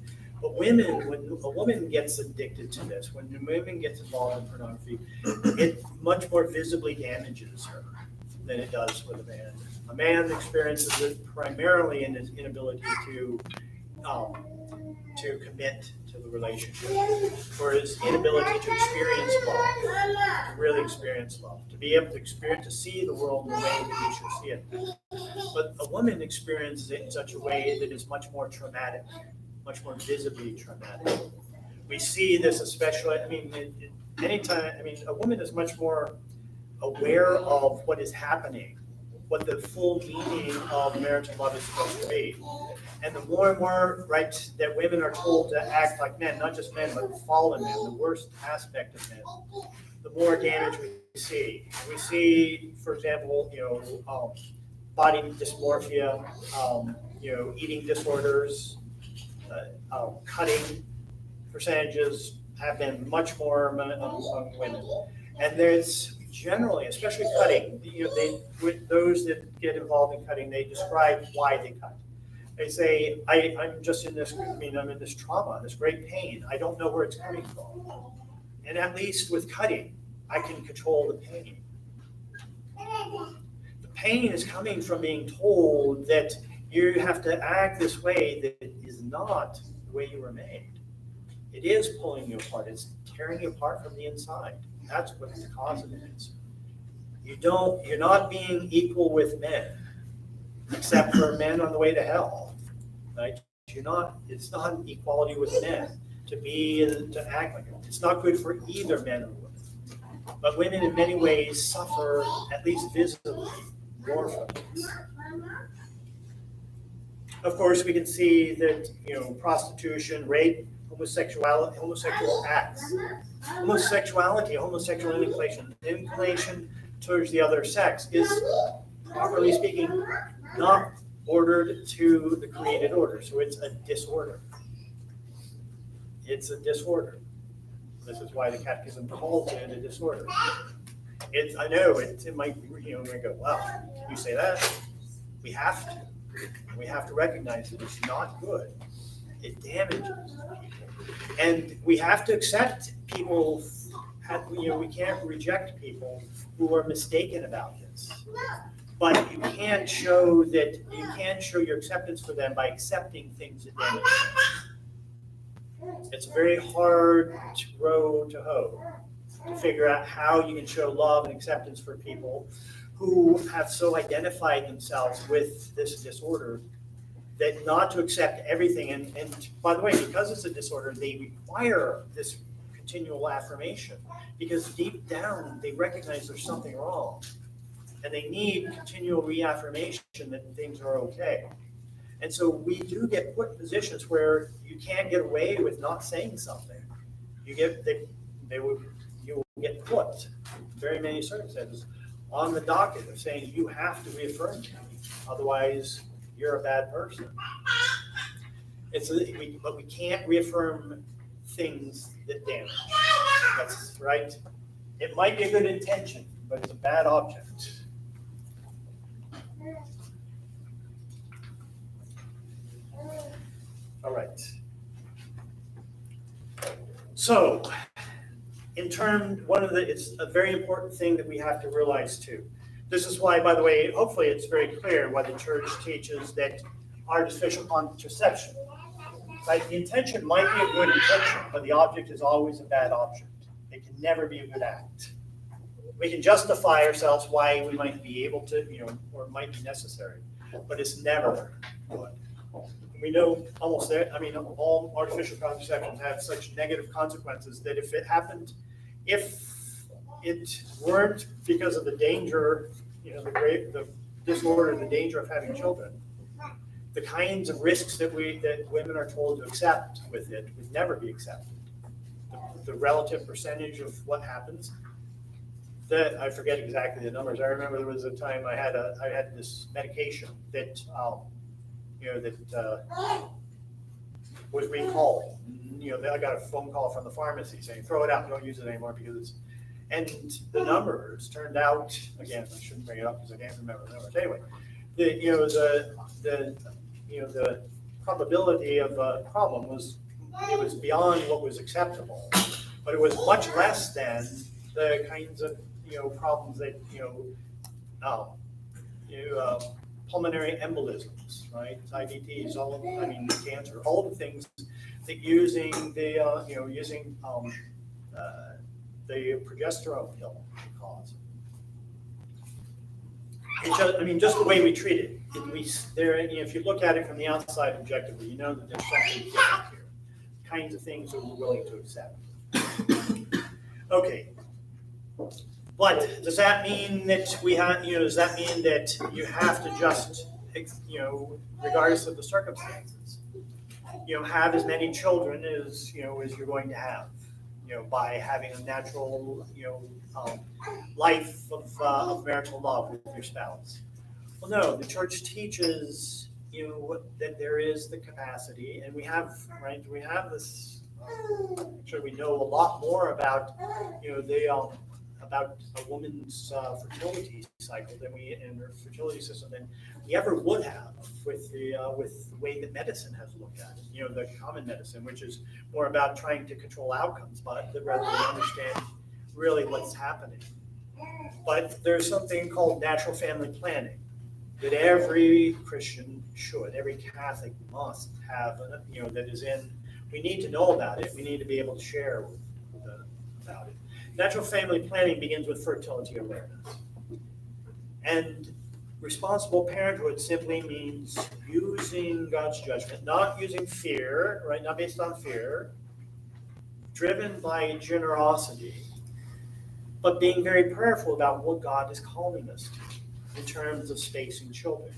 But women, when a woman gets addicted to this, when a woman gets involved in pornography, it much more visibly damages her than it does with a man. A man experiences it primarily in his inability to commit to the relationship, or his inability to experience love, to really experience love, to be able to see the world in the way that we should see it. But a woman experiences it in such a way that is much more traumatic, much more visibly traumatic. We see this especially, a woman is much more aware of what is happening, what the full meaning of marital love is supposed to be. And the more and more, right, that women are told to act like men, not just men, but fallen men, the worst aspect of men, the more damage we see. We see, for example, body dysmorphia, eating disorders, cutting percentages have been much more among women. And there's generally, especially cutting, with those that get involved in cutting, they describe why they cut. They say, I'm just in this, I'm in this trauma, this great pain. I don't know where it's coming from. And at least with cutting, I can control the pain. The pain is coming from being told that you have to act this way that is not the way you were made. It is pulling you apart. It's tearing you apart from the inside. That's what the cause of it is. You're not being equal with men, except for men on the way to hell, right? It's not an equality with men to act like it. It's not good for either men or women. But women in many ways suffer, at least visibly, more from this. Of course, we can see that, prostitution, rape, homosexual acts, homosexual inclination towards the other sex is, properly speaking, not ordered to the created order. So it's a disorder. It's a disorder. This is why the Catechism calls it a disorder. I know it might, we go, wow, you say that? We have to. We have to recognize that it's not good. it damages people. And we have to accept people, we can't reject people who are mistaken about this. But you can't show your acceptance for them by accepting things that damage them. It's a very hard row to hoe to figure out how you can show love and acceptance for people who have so identified themselves with this disorder that not to accept everything. And by the way, because it's a disorder, they require this continual affirmation because deep down they recognize there's something wrong. And they need continual reaffirmation that things are okay. And so we do get put in positions where you can't get away with not saying something. You will get put in very many circumstances on the docket of saying you have to reaffirm me, otherwise you're a bad person. But we can't reaffirm things that damage. That's right. It might be a good intention, but it's a bad object. All right. So, it's a very important thing that we have to realize too. This is why, by the way, hopefully it's very clear why the church teaches that artificial contraception, right? The intention might be a good intention, but the object is always a bad object. It can never be a good act. We can justify ourselves why we might be able to, or it might be necessary, but it's never good. We know almost that, all artificial contraception have such negative consequences that if it weren't because of the danger, the disorder, the danger of having children, the kinds of risks that women are told to accept with it would never be accepted. The relative percentage of what happens, I forget exactly the numbers. I remember there was a time I had this medication that was recalled. I got a phone call from the pharmacy saying, throw it out, don't use it anymore because and the numbers turned out, again, I shouldn't bring it up because I can't remember the numbers. Anyway, the probability of a problem was beyond what was acceptable, but it was much less than the kinds of problems that pulmonary embolisms, right? IBTs, cancer, all the things that using the progesterone pill can cause. Just the way we treat it. If you look at it from the outside objectively, you know that there's something different here. Kinds of things that we're willing to accept. Okay. But does that mean that does that mean that you have to just, regardless of the circumstances, have as many children as you're going to have, by having a natural, life of marital love with your spouse? Well, no, the church teaches, that there is the capacity, and we have this, actually we know a lot more about, about a woman's fertility cycle than we in her fertility system than we ever would have with the way that medicine has looked at it. The common medicine, which is more about trying to control outcomes, but rather than understand really what's happening. But there's something called natural family planning that every Christian should, every Catholic must have. That is in. We need to know about it. We need to be able to share about it. Natural family planning begins with fertility awareness. And responsible parenthood simply means using God's judgment, not using fear, right? Not based on fear, driven by generosity, but being very prayerful about what God is calling us to in terms of spacing children.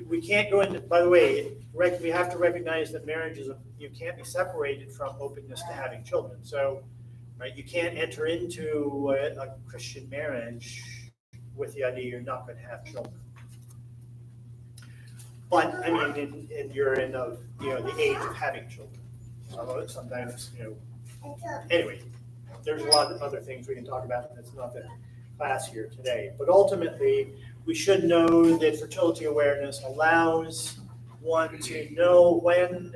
We can't go into, by the way, we have to recognize that marriage can't be separated from openness to having children. So, right, you can't enter into a Christian marriage with the idea you're not going to have children. But you're in the age of having children. Sometimes, anyway, there's a lot of other things we can talk about. That's not the class here today. But ultimately, we should know that fertility awareness allows one to know when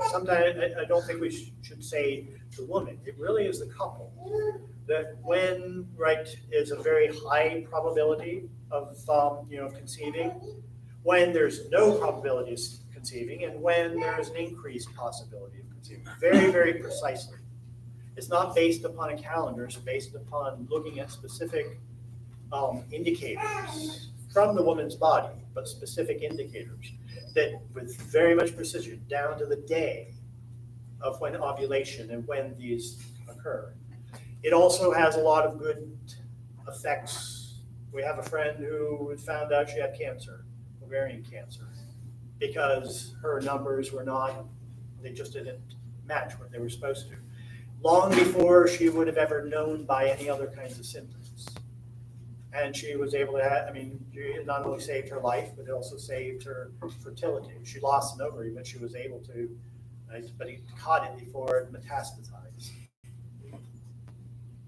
sometimes I don't think we should say the woman, it really is the couple. That when, right, is a very high probability of, conceiving, when there's no probability of conceiving, and when there's an increased possibility of conceiving. Very, very precisely. It's not based upon a calendar, it's based upon looking at specific indicators from the woman's body, but specific indicators that with very much precision, down to the day of when ovulation and when these occur. It also has a lot of good effects. We have a friend who found out she had cancer, ovarian cancer, because her numbers were not, they just didn't match what they were supposed to. Long before she would have ever known by any other kinds of symptoms. And she was able to she not only saved her life, but it also saved her fertility. She lost an ovary, but she was able to, but he caught it before it metastasized.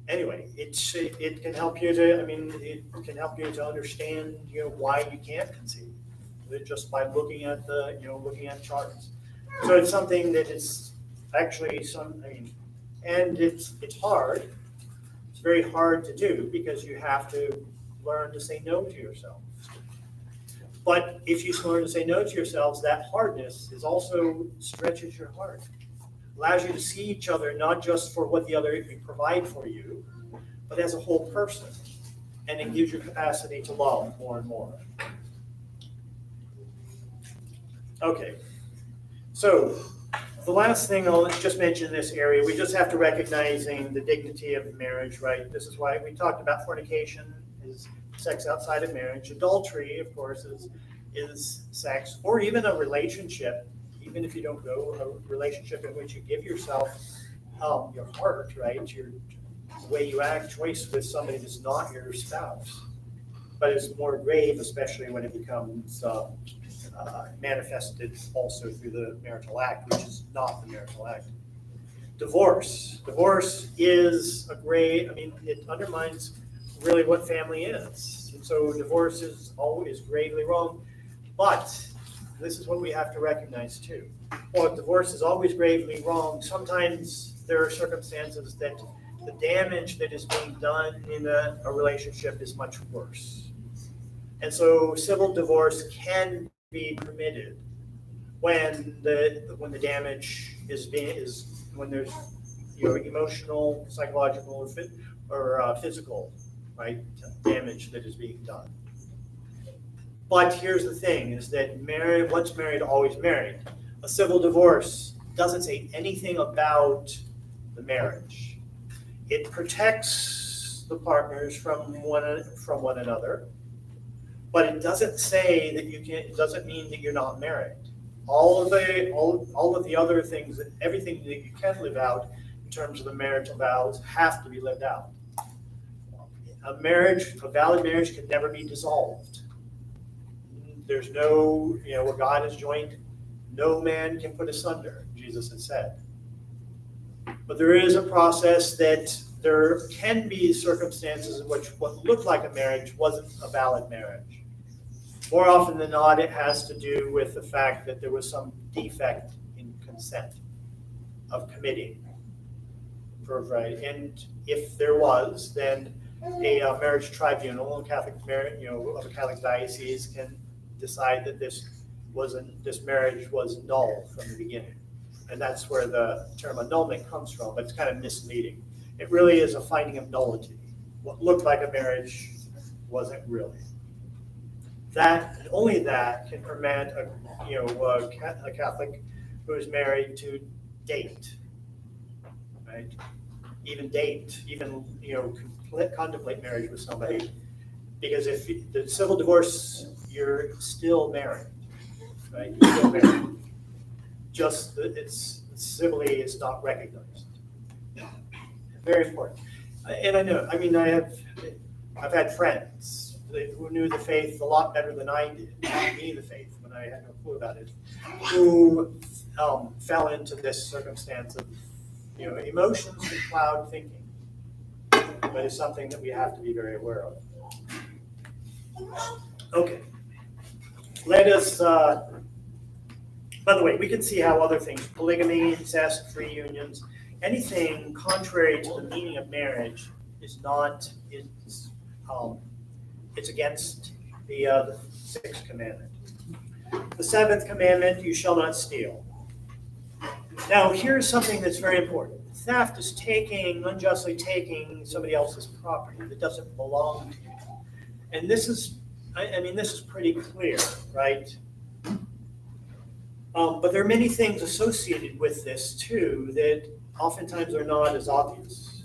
Anyway, it can help you to understand, why you can't conceive, just by looking at charts. So it's something that is actually and it's hard. It's very hard to do because you have to learn to say no to yourself. But if you learn to say no to yourselves, that hardness is also stretches your heart. Allows you to see each other not just for what the other can provide for you, but as a whole person. And it gives you capacity to love more and more. Okay, so the last thing I'll just mention in this area, we just have to recognizing the dignity of marriage, right? This is why we talked about fornication is sex outside of marriage. Adultery, of course, is sex, or even a relationship, even if you don't go, a relationship in which you give yourself your heart, right? The way you act, choice with somebody that's not your spouse. But it's more grave, especially when it becomes manifested also through the marital act, which is not the marital act. Divorce. Divorce is it undermines really what family is. And so divorce is always gravely wrong. But this is what we have to recognize too. While divorce is always gravely wrong, sometimes there are circumstances that the damage that is being done in a relationship is much worse. And so civil divorce can be permitted when the damage is when there's emotional, psychological, or physical, right, damage that is being done. But here's the thing: is that once married, always married. A civil divorce doesn't say anything about the marriage. It protects the partners from one another. But it doesn't say that it doesn't mean that you're not married. All of the other things, everything that you can live out in terms of the marital vows have to be lived out. A valid marriage can never be dissolved. There's no, what God has joined, no man can put asunder, Jesus had said. But there is a process that there can be circumstances in which what looked like a marriage wasn't a valid marriage. More often than not, it has to do with the fact that there was some defect in consent of committing. And if there was, then a marriage tribunal, of a Catholic diocese, can decide that this marriage was null from the beginning. And that's where the term annulment comes from, but it's kind of misleading. It really is a finding of nullity. What looked like a marriage wasn't really. That, and only that, can permit a Catholic who is married to date, right? Even contemplate marriage with somebody, because if the civil divorce, you're still married, right? You're still married. Just it's civilly is not recognized. Very important. And I know, I've had friends who knew the faith a lot better than I did, taught me the faith when I had no clue about it, who fell into this circumstance of, emotions and cloud thinking. but it's something that we have to be very aware of. Okay. Let us, by the way, we can see how other things, polygamy, incest, free unions, anything contrary to the meaning of marriage is not, it's against the sixth commandment. The seventh commandment, you shall not steal. Now, here's something that's very important. Theft is unjustly taking somebody else's property that doesn't belong to you. And this is, this is pretty clear, right? But there are many things associated with this too that oftentimes are not as obvious.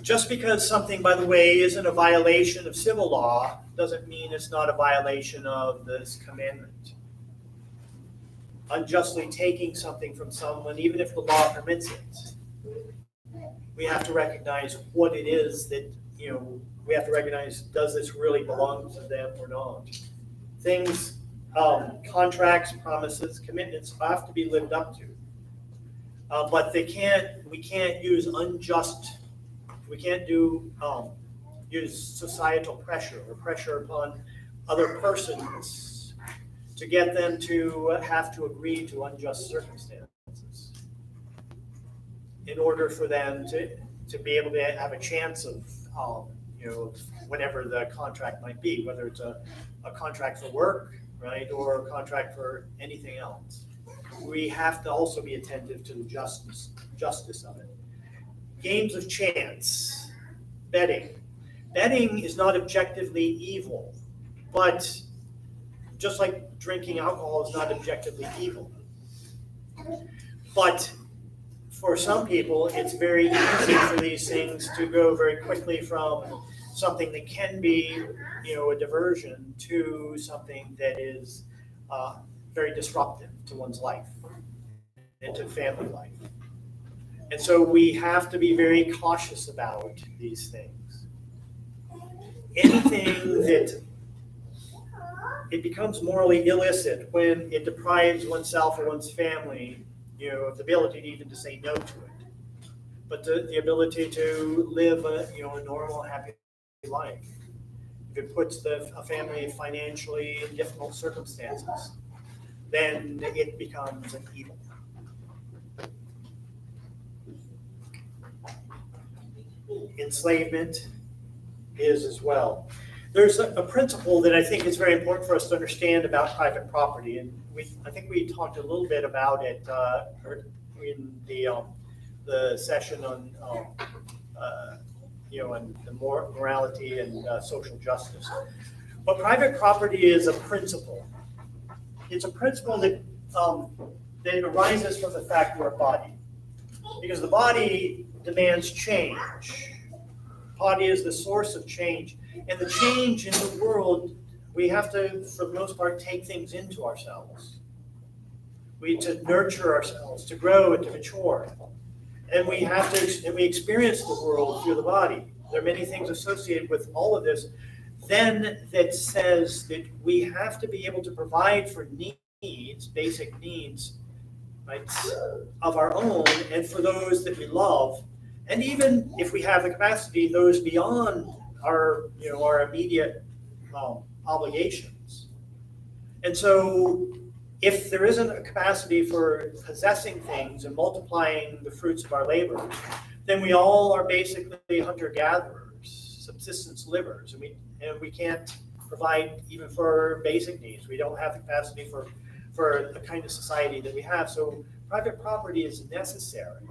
Just because something, by the way, isn't a violation of civil law doesn't mean it's not a violation of this commandment. Unjustly taking something from someone, even if the law permits it, we have to recognize what it is that, we have to recognize, does this really belong to them or not? Things, contracts, promises, commitments have to be lived up to. But we can't use use societal pressure or pressure upon other persons to get them to have to agree to unjust circumstances in order for them to be able to have a chance of, whatever the contract might be, whether it's a contract for work, right, or a contract for anything else. We have to also be attentive to the justice of it. Games of chance, betting. Betting is not objectively evil, but just like drinking alcohol is not objectively evil. But for some people, it's very easy for these things to go very quickly from something that can be, a diversion to something that is very disruptive to one's life and to family life. And so we have to be very cautious about these things. Anything that it becomes morally illicit when it deprives oneself or one's family, of the ability to even to say no to it, but the ability to live a normal, happy life. If it puts a family financially in difficult circumstances, then it becomes an evil. Enslavement is as well. There's a principle that I think is very important for us to understand about private property, and I think we talked a little bit about it in the session on and the morality and social justice. But private property is a principle. It's a principle that arises from the fact we're a body, because the body demands change. Body is the source of change. And the change in the world, we have to, for the most part, take things into ourselves. We need to nurture ourselves, to grow and to mature. And we experience the world through the body. There are many things associated with all of this. Then that says that we have to be able to provide for needs, basic needs, right, of our own and for those that we love. And even if we have the capacity, those beyond our immediate obligations. And so if there isn't a capacity for possessing things and multiplying the fruits of our labor, then we all are basically hunter-gatherers, subsistence livers, and we can't provide even for basic needs. We don't have the capacity for the kind of society that we have. So private property is necessary.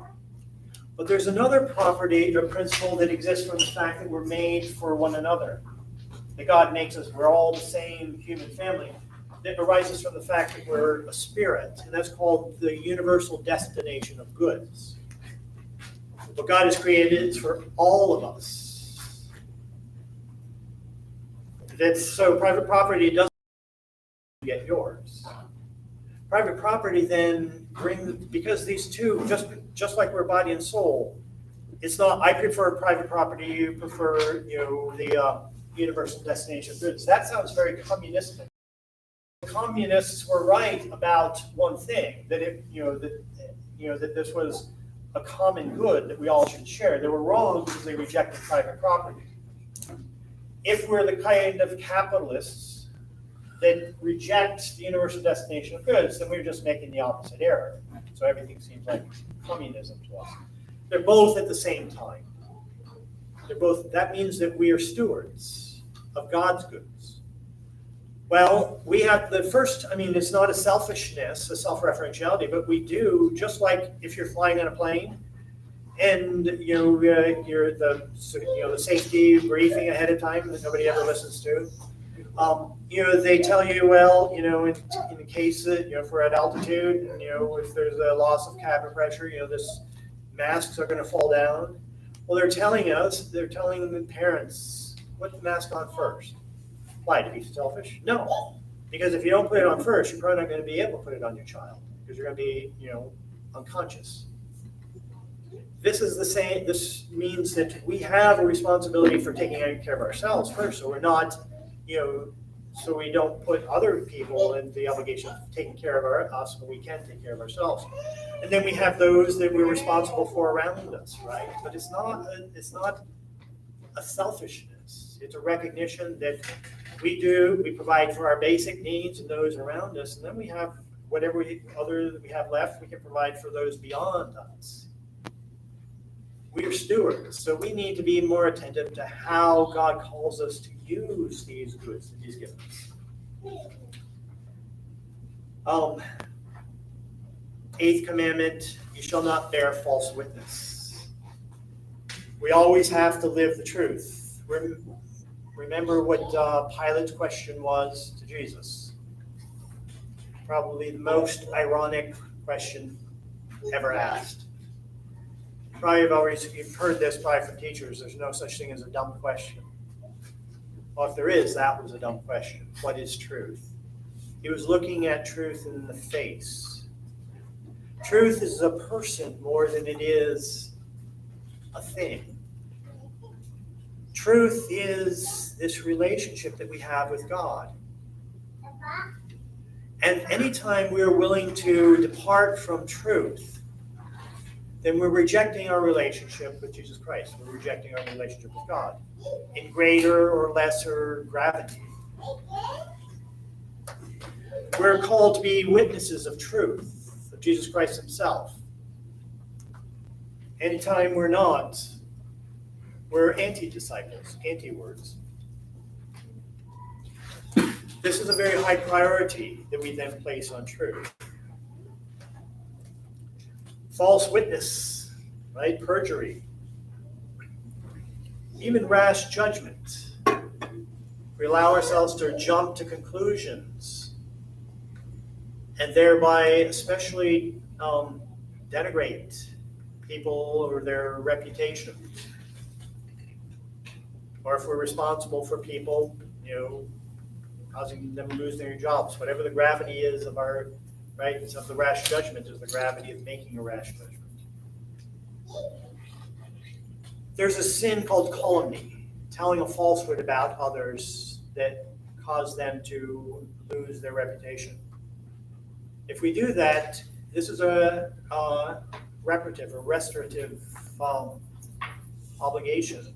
But there's another property or principle that exists from the fact that we're made for one another. That God makes us, we're all the same human family. That arises from the fact that we're a spirit, and that's called the universal destination of goods. What God has created is for all of us. So private property doesn't get yours. Private property then because these two, just like we're body and soul, it's not, I prefer private property, you prefer, the universal destination of goods. That sounds very communistic. The communists were right about one thing, that that this was a common good that we all should share. They were wrong because they rejected private property. If we're the kind of capitalists that reject the universal destination of goods, then we're just making the opposite error. So everything seems like communism to us. They're both at the same time. That means that we are stewards of God's goods. Well, we have the first, it's not a selfishness, a self-referentiality, but we do, just like if you're flying on a plane and you're the safety briefing ahead of time that nobody ever listens to. They tell you, well, in case that, if we're at altitude, and, if there's a loss of cabin pressure, this masks are going to fall down. Well, they're telling the parents, put the mask on first. Why, to be selfish? No, because if you don't put it on first, you're probably not going to be able to put it on your child because you're going to be, unconscious. This is the same. This means that we have a responsibility for taking care of ourselves first. So we're not, so we don't put other people in the obligation of taking care of us when we can take care of ourselves. And then we have those that we're responsible for around us, right? But it's not a selfishness. It's a recognition that we provide for our basic needs and those around us, and then we have whatever other that we have left, we can provide for those beyond us. We are stewards, so we need to be more attentive to how God calls us to use these goods that He's given us. Eighth commandment, you shall not bear false witness. We always have to live the truth. Remember what Pilate's question was to Jesus. Probably the most ironic question ever asked. You've heard this probably from teachers, there's no such thing as a dumb question. Well, if there is, that was a dumb question. What is truth? He was looking at truth in the face. Truth is a person more than it is a thing. Truth is this relationship that we have with God. And anytime we're willing to depart from truth, then we're rejecting our relationship with Jesus Christ. We're rejecting our relationship with God in greater or lesser gravity. We're called to be witnesses of truth, of Jesus Christ Himself. Anytime we're not, we're anti-disciples, anti-words. This is a very high priority that we then place on truth. False witness, right? Perjury. Even rash judgment. We allow ourselves to jump to conclusions and thereby especially denigrate people or their reputation. Or if we're responsible for people, causing them to lose their jobs, whatever the gravity is of our, right, of the rash judgment is the gravity of making a rash judgment. There's a sin called calumny, telling a falsehood about others that cause them to lose their reputation. If we do that, this is a reparative or restorative obligation.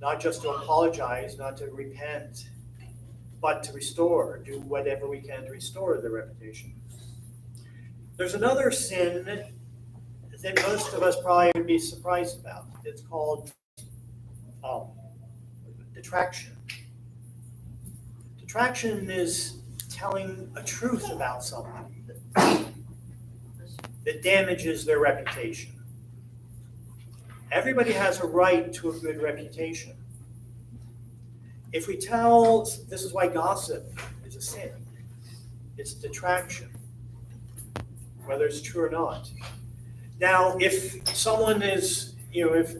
Not just to apologize, not to repent, but to restore, do whatever we can to restore their reputation. There's another sin that most of us probably would be surprised about. It's called detraction. Detraction is telling a truth about somebody that damages their reputation. Everybody has a right to a good reputation. If we tell, this is why gossip is a sin. It's detraction, whether it's true or not. Now, if someone is, if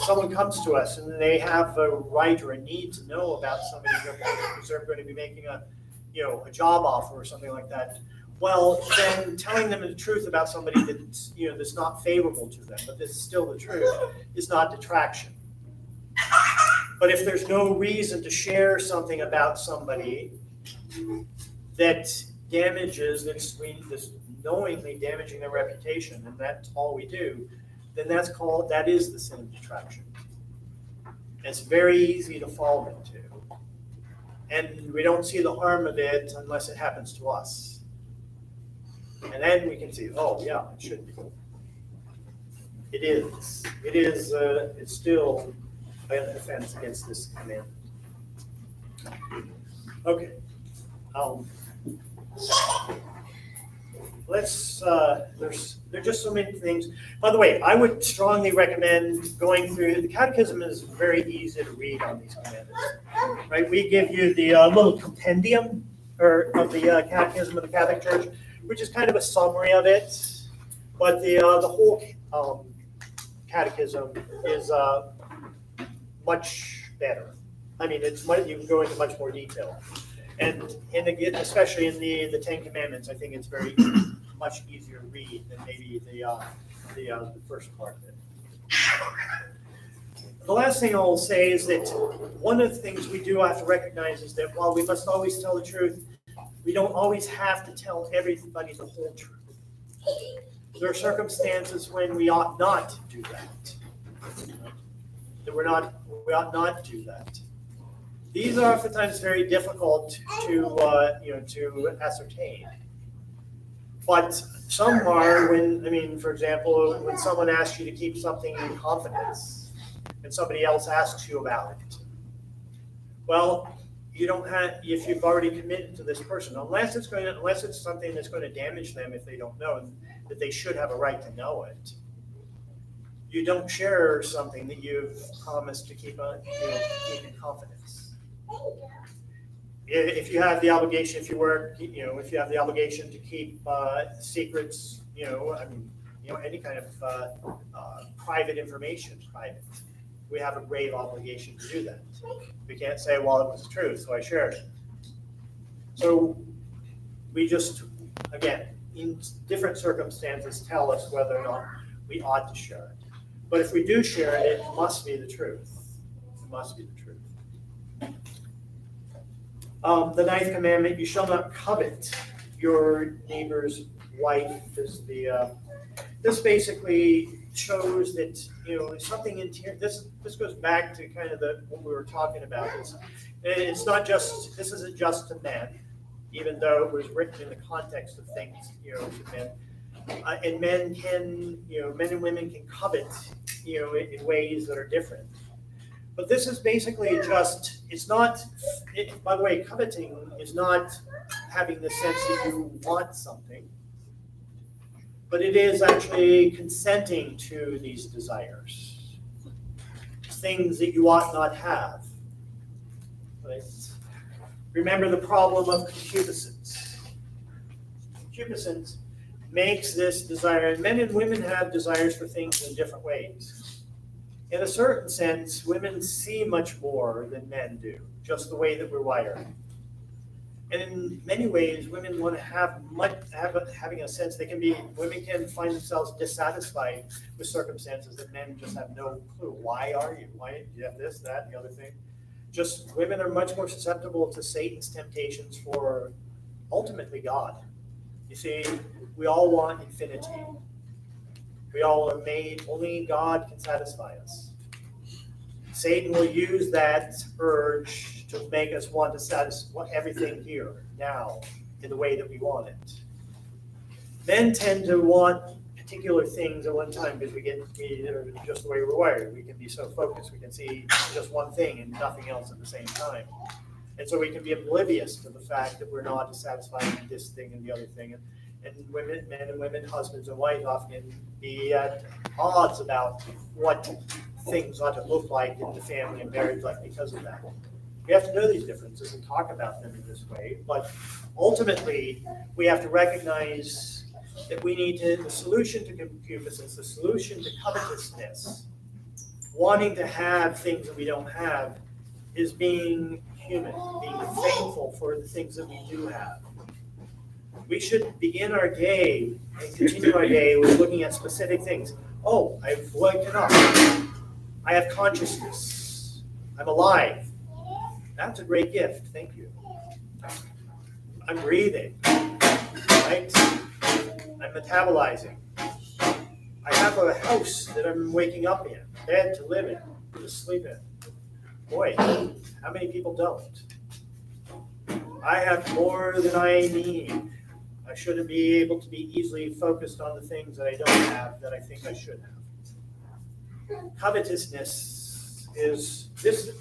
someone comes to us and they have a right or a need to know about somebody because they're going to be making a job offer or something like that, well, then telling them the truth about somebody that's, that's not favorable to them, but that's still the truth, is not detraction. But if there's no reason to share something about somebody that damages this knowingly damaging their reputation, and that's all we do, then that is the sin of detraction. It's very easy to fall into. And we don't see the harm of it unless it happens to us. And then we can see, oh yeah, it should be. It is. It's still an offense against this commandment. Okay. There's just so many things. By the way, I would strongly recommend going through, the catechism is very easy to read on these commandments, right? We give you the little compendium of the catechism of the Catholic Church, which is kind of a summary of it, but the whole catechism is much better. I mean, you can go into much more detail. And again, especially in the Ten Commandments, I think it's very much easier to read than maybe the first part of it. The last thing I'll say is that one of the things we do have to recognize is that while we must always tell the truth, we don't always have to tell everybody the whole truth. There are circumstances when we ought not do that. We ought not do that. These are oftentimes very difficult to ascertain. But some are for example, when someone asks you to keep something in confidence and somebody else asks you about it. Well, you don't have, if you've already committed to this person, unless it's something that's going to damage them if they don't know, that they should have a right to know it. You don't share something that you've promised to keep in confidence. If you have the obligation, if you have the obligation to keep secrets, any kind of private information private, we have a grave obligation to do that. We can't say, well, it was the truth, so I shared it. So we just, again, in different circumstances, tell us whether or not we ought to share it. But if we do share it, it must be the truth. It must be the truth. The ninth commandment, you shall not covet your neighbor's wife, is this basically shows that, something interior. This goes back to kind of what we were talking about. It's not just, this isn't just to men, even though it was written in the context of things, to men. And men and women can covet, in ways that are different. But this is basically by the way, coveting is not having the sense that you want something, but it is actually consenting to these desires, things that you ought not have. Right? Remember the problem of concupiscence. Concupiscence makes this desire, and men and women have desires for things in different ways. In a certain sense, women see much more than men do, just the way that we're wired. And in many ways, women want to having a sense women can find themselves dissatisfied with circumstances that men just have no clue. Why are you? Why do you have this, that, and the other thing? Just women are much more susceptible to Satan's temptations for ultimately God. You see, we all want infinity. We all are made, only God can satisfy us. Satan will use that urge to make us want to satisfy everything here, now, in the way that we want it. Men tend to want particular things at one time because they're just the way we're wired. We can be so focused, we can see just one thing and nothing else at the same time. And so we can be oblivious to the fact that we're not satisfying this thing and the other thing. And men and women, husbands and wives often be at odds about what things ought to look like in the family and marriage life because of that. We have to know these differences and talk about them in this way, but ultimately we have to recognize that the solution to concupiscence, the solution to covetousness, wanting to have things that we don't have, is being human, being thankful for the things that we do have. We should begin our day and continue our day with looking at specific things. Oh, I've woken up. I have consciousness. I'm alive. That's a great gift. Thank you. I'm breathing. Right? I'm metabolizing. I have a house that I'm waking up in, a bed to live in, to sleep in. Boy, how many people don't? I have more than I need. I shouldn't be able to be easily focused on the things that I don't have that I think I should have. Covetousness is this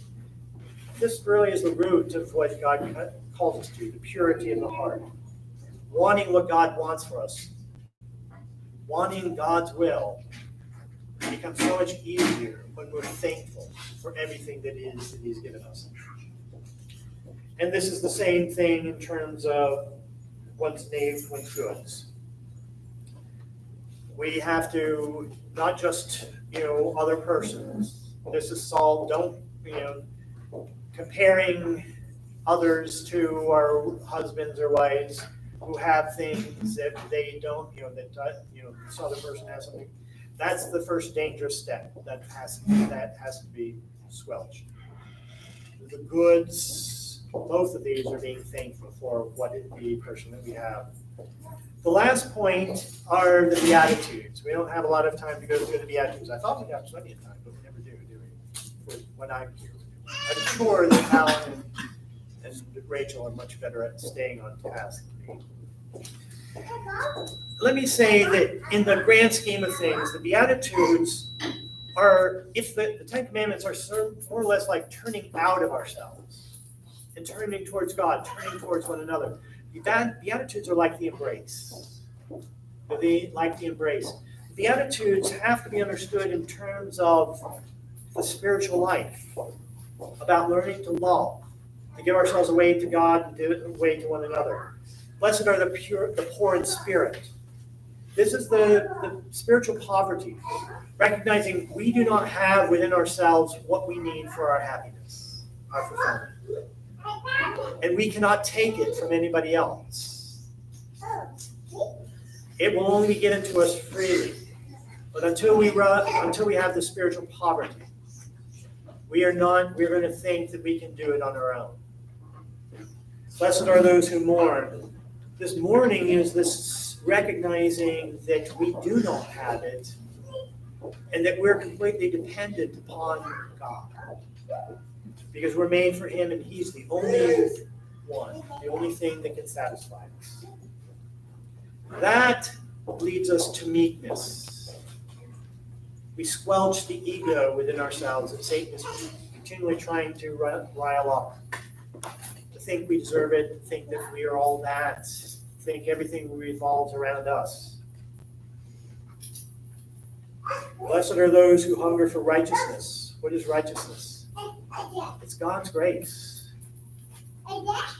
really is the root of what God calls us to, the purity of the heart. Wanting what God wants for us. Wanting God's will becomes so much easier when we're thankful for everything that He's given us. And this is the same thing in terms of one's name, one's goods. We have to not just, other persons. This is Saul, don't, comparing others to our husbands or wives who have things that they don't, this other person has something. That's the first dangerous step that has to be squelched. The goods, both of these are being thankful for the person that we have. The last point are the Beatitudes. We don't have a lot of time to go through the Beatitudes. I thought we'd have plenty of time, but we never do we? When I'm here. I'm sure that Alan and Rachel are much better at staying on task than me. Let me say that in the grand scheme of things, the Beatitudes are, if the Ten Commandments are more or less like turning out of ourselves and turning towards God, turning towards one another. The Beatitudes are like the embrace. Like the embrace. The Beatitudes have to be understood in terms of the spiritual life, about learning to love, to give ourselves away to God and give away to one another. Blessed are the poor in spirit. This is the spiritual poverty, recognizing we do not have within ourselves what we need for our happiness, our fulfillment. And we cannot take it from anybody else. It will only be given to us freely. But until we have the spiritual poverty, we're going to think that we can do it on our own. Blessed are those who mourn. This mourning is this recognizing that we do not have it and that we're completely dependent upon God. Because we're made for Him and He's the only one, the only thing that can satisfy us. That leads us to meekness. We squelch the ego within ourselves that Satan is continually trying to rile up. To think we deserve it, to think that we are all that, think everything revolves around us. Blessed are those who hunger for righteousness. What is righteousness? It's God's grace.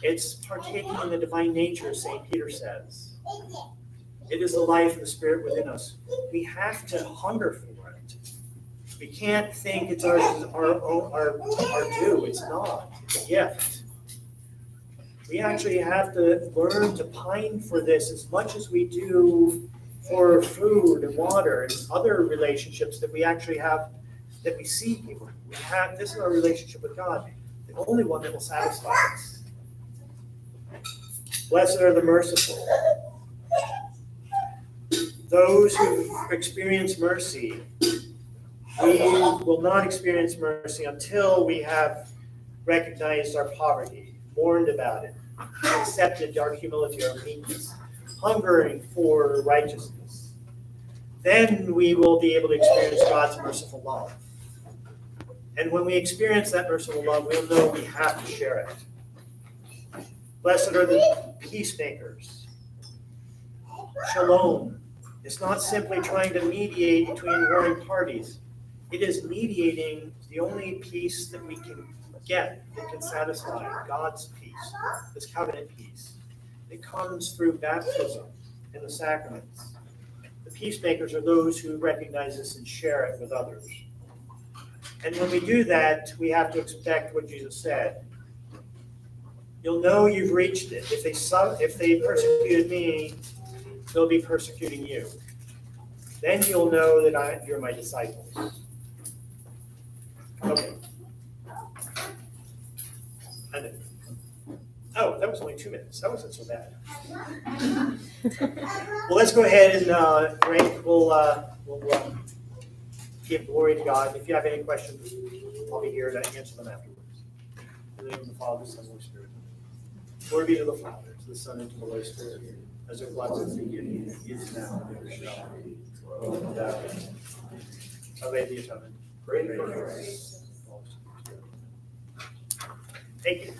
It's partaking in the divine nature, as St. Peter says. It is the life of the Spirit within us. We have to hunger for it. We can't think it's our due. It's not. It's a gift. We actually have to learn to pine for this as much as we do for food and water and other relationships that we actually have, that we see people. This is our relationship with God, the only one that will satisfy us. Blessed are the merciful. Those who experience mercy, we will not experience mercy until we have recognized our poverty, mourned about it, accepted our humility, our meekness, hungering for righteousness. Then we will be able to experience God's merciful love. And when we experience that merciful love, we'll know we have to share it. Blessed are the peacemakers. Shalom. It's not simply trying to mediate between warring parties. It is mediating the only peace that we can get that can satisfy God's peace, this covenant peace. It comes through baptism and the sacraments. The peacemakers are those who recognize this and share it with others. And when we do that, we have to expect what Jesus said. You'll know you've reached it. If they persecuted me, they'll be persecuting you. Then you'll know that you're my disciples. Okay. Oh, that was only only 2 minutes. That wasn't so bad. Well, let's go ahead and break. We'll give glory to God. If you have any questions, I'll be here to answer them afterwards. In the name of the Father, Son, and Holy Spirit. Glory be to the Father, to the Son, and to the Holy Spirit, as it was in the beginning, is now, and ever shall be, world without end. Obey the atonement. Pray for grace. Thank you.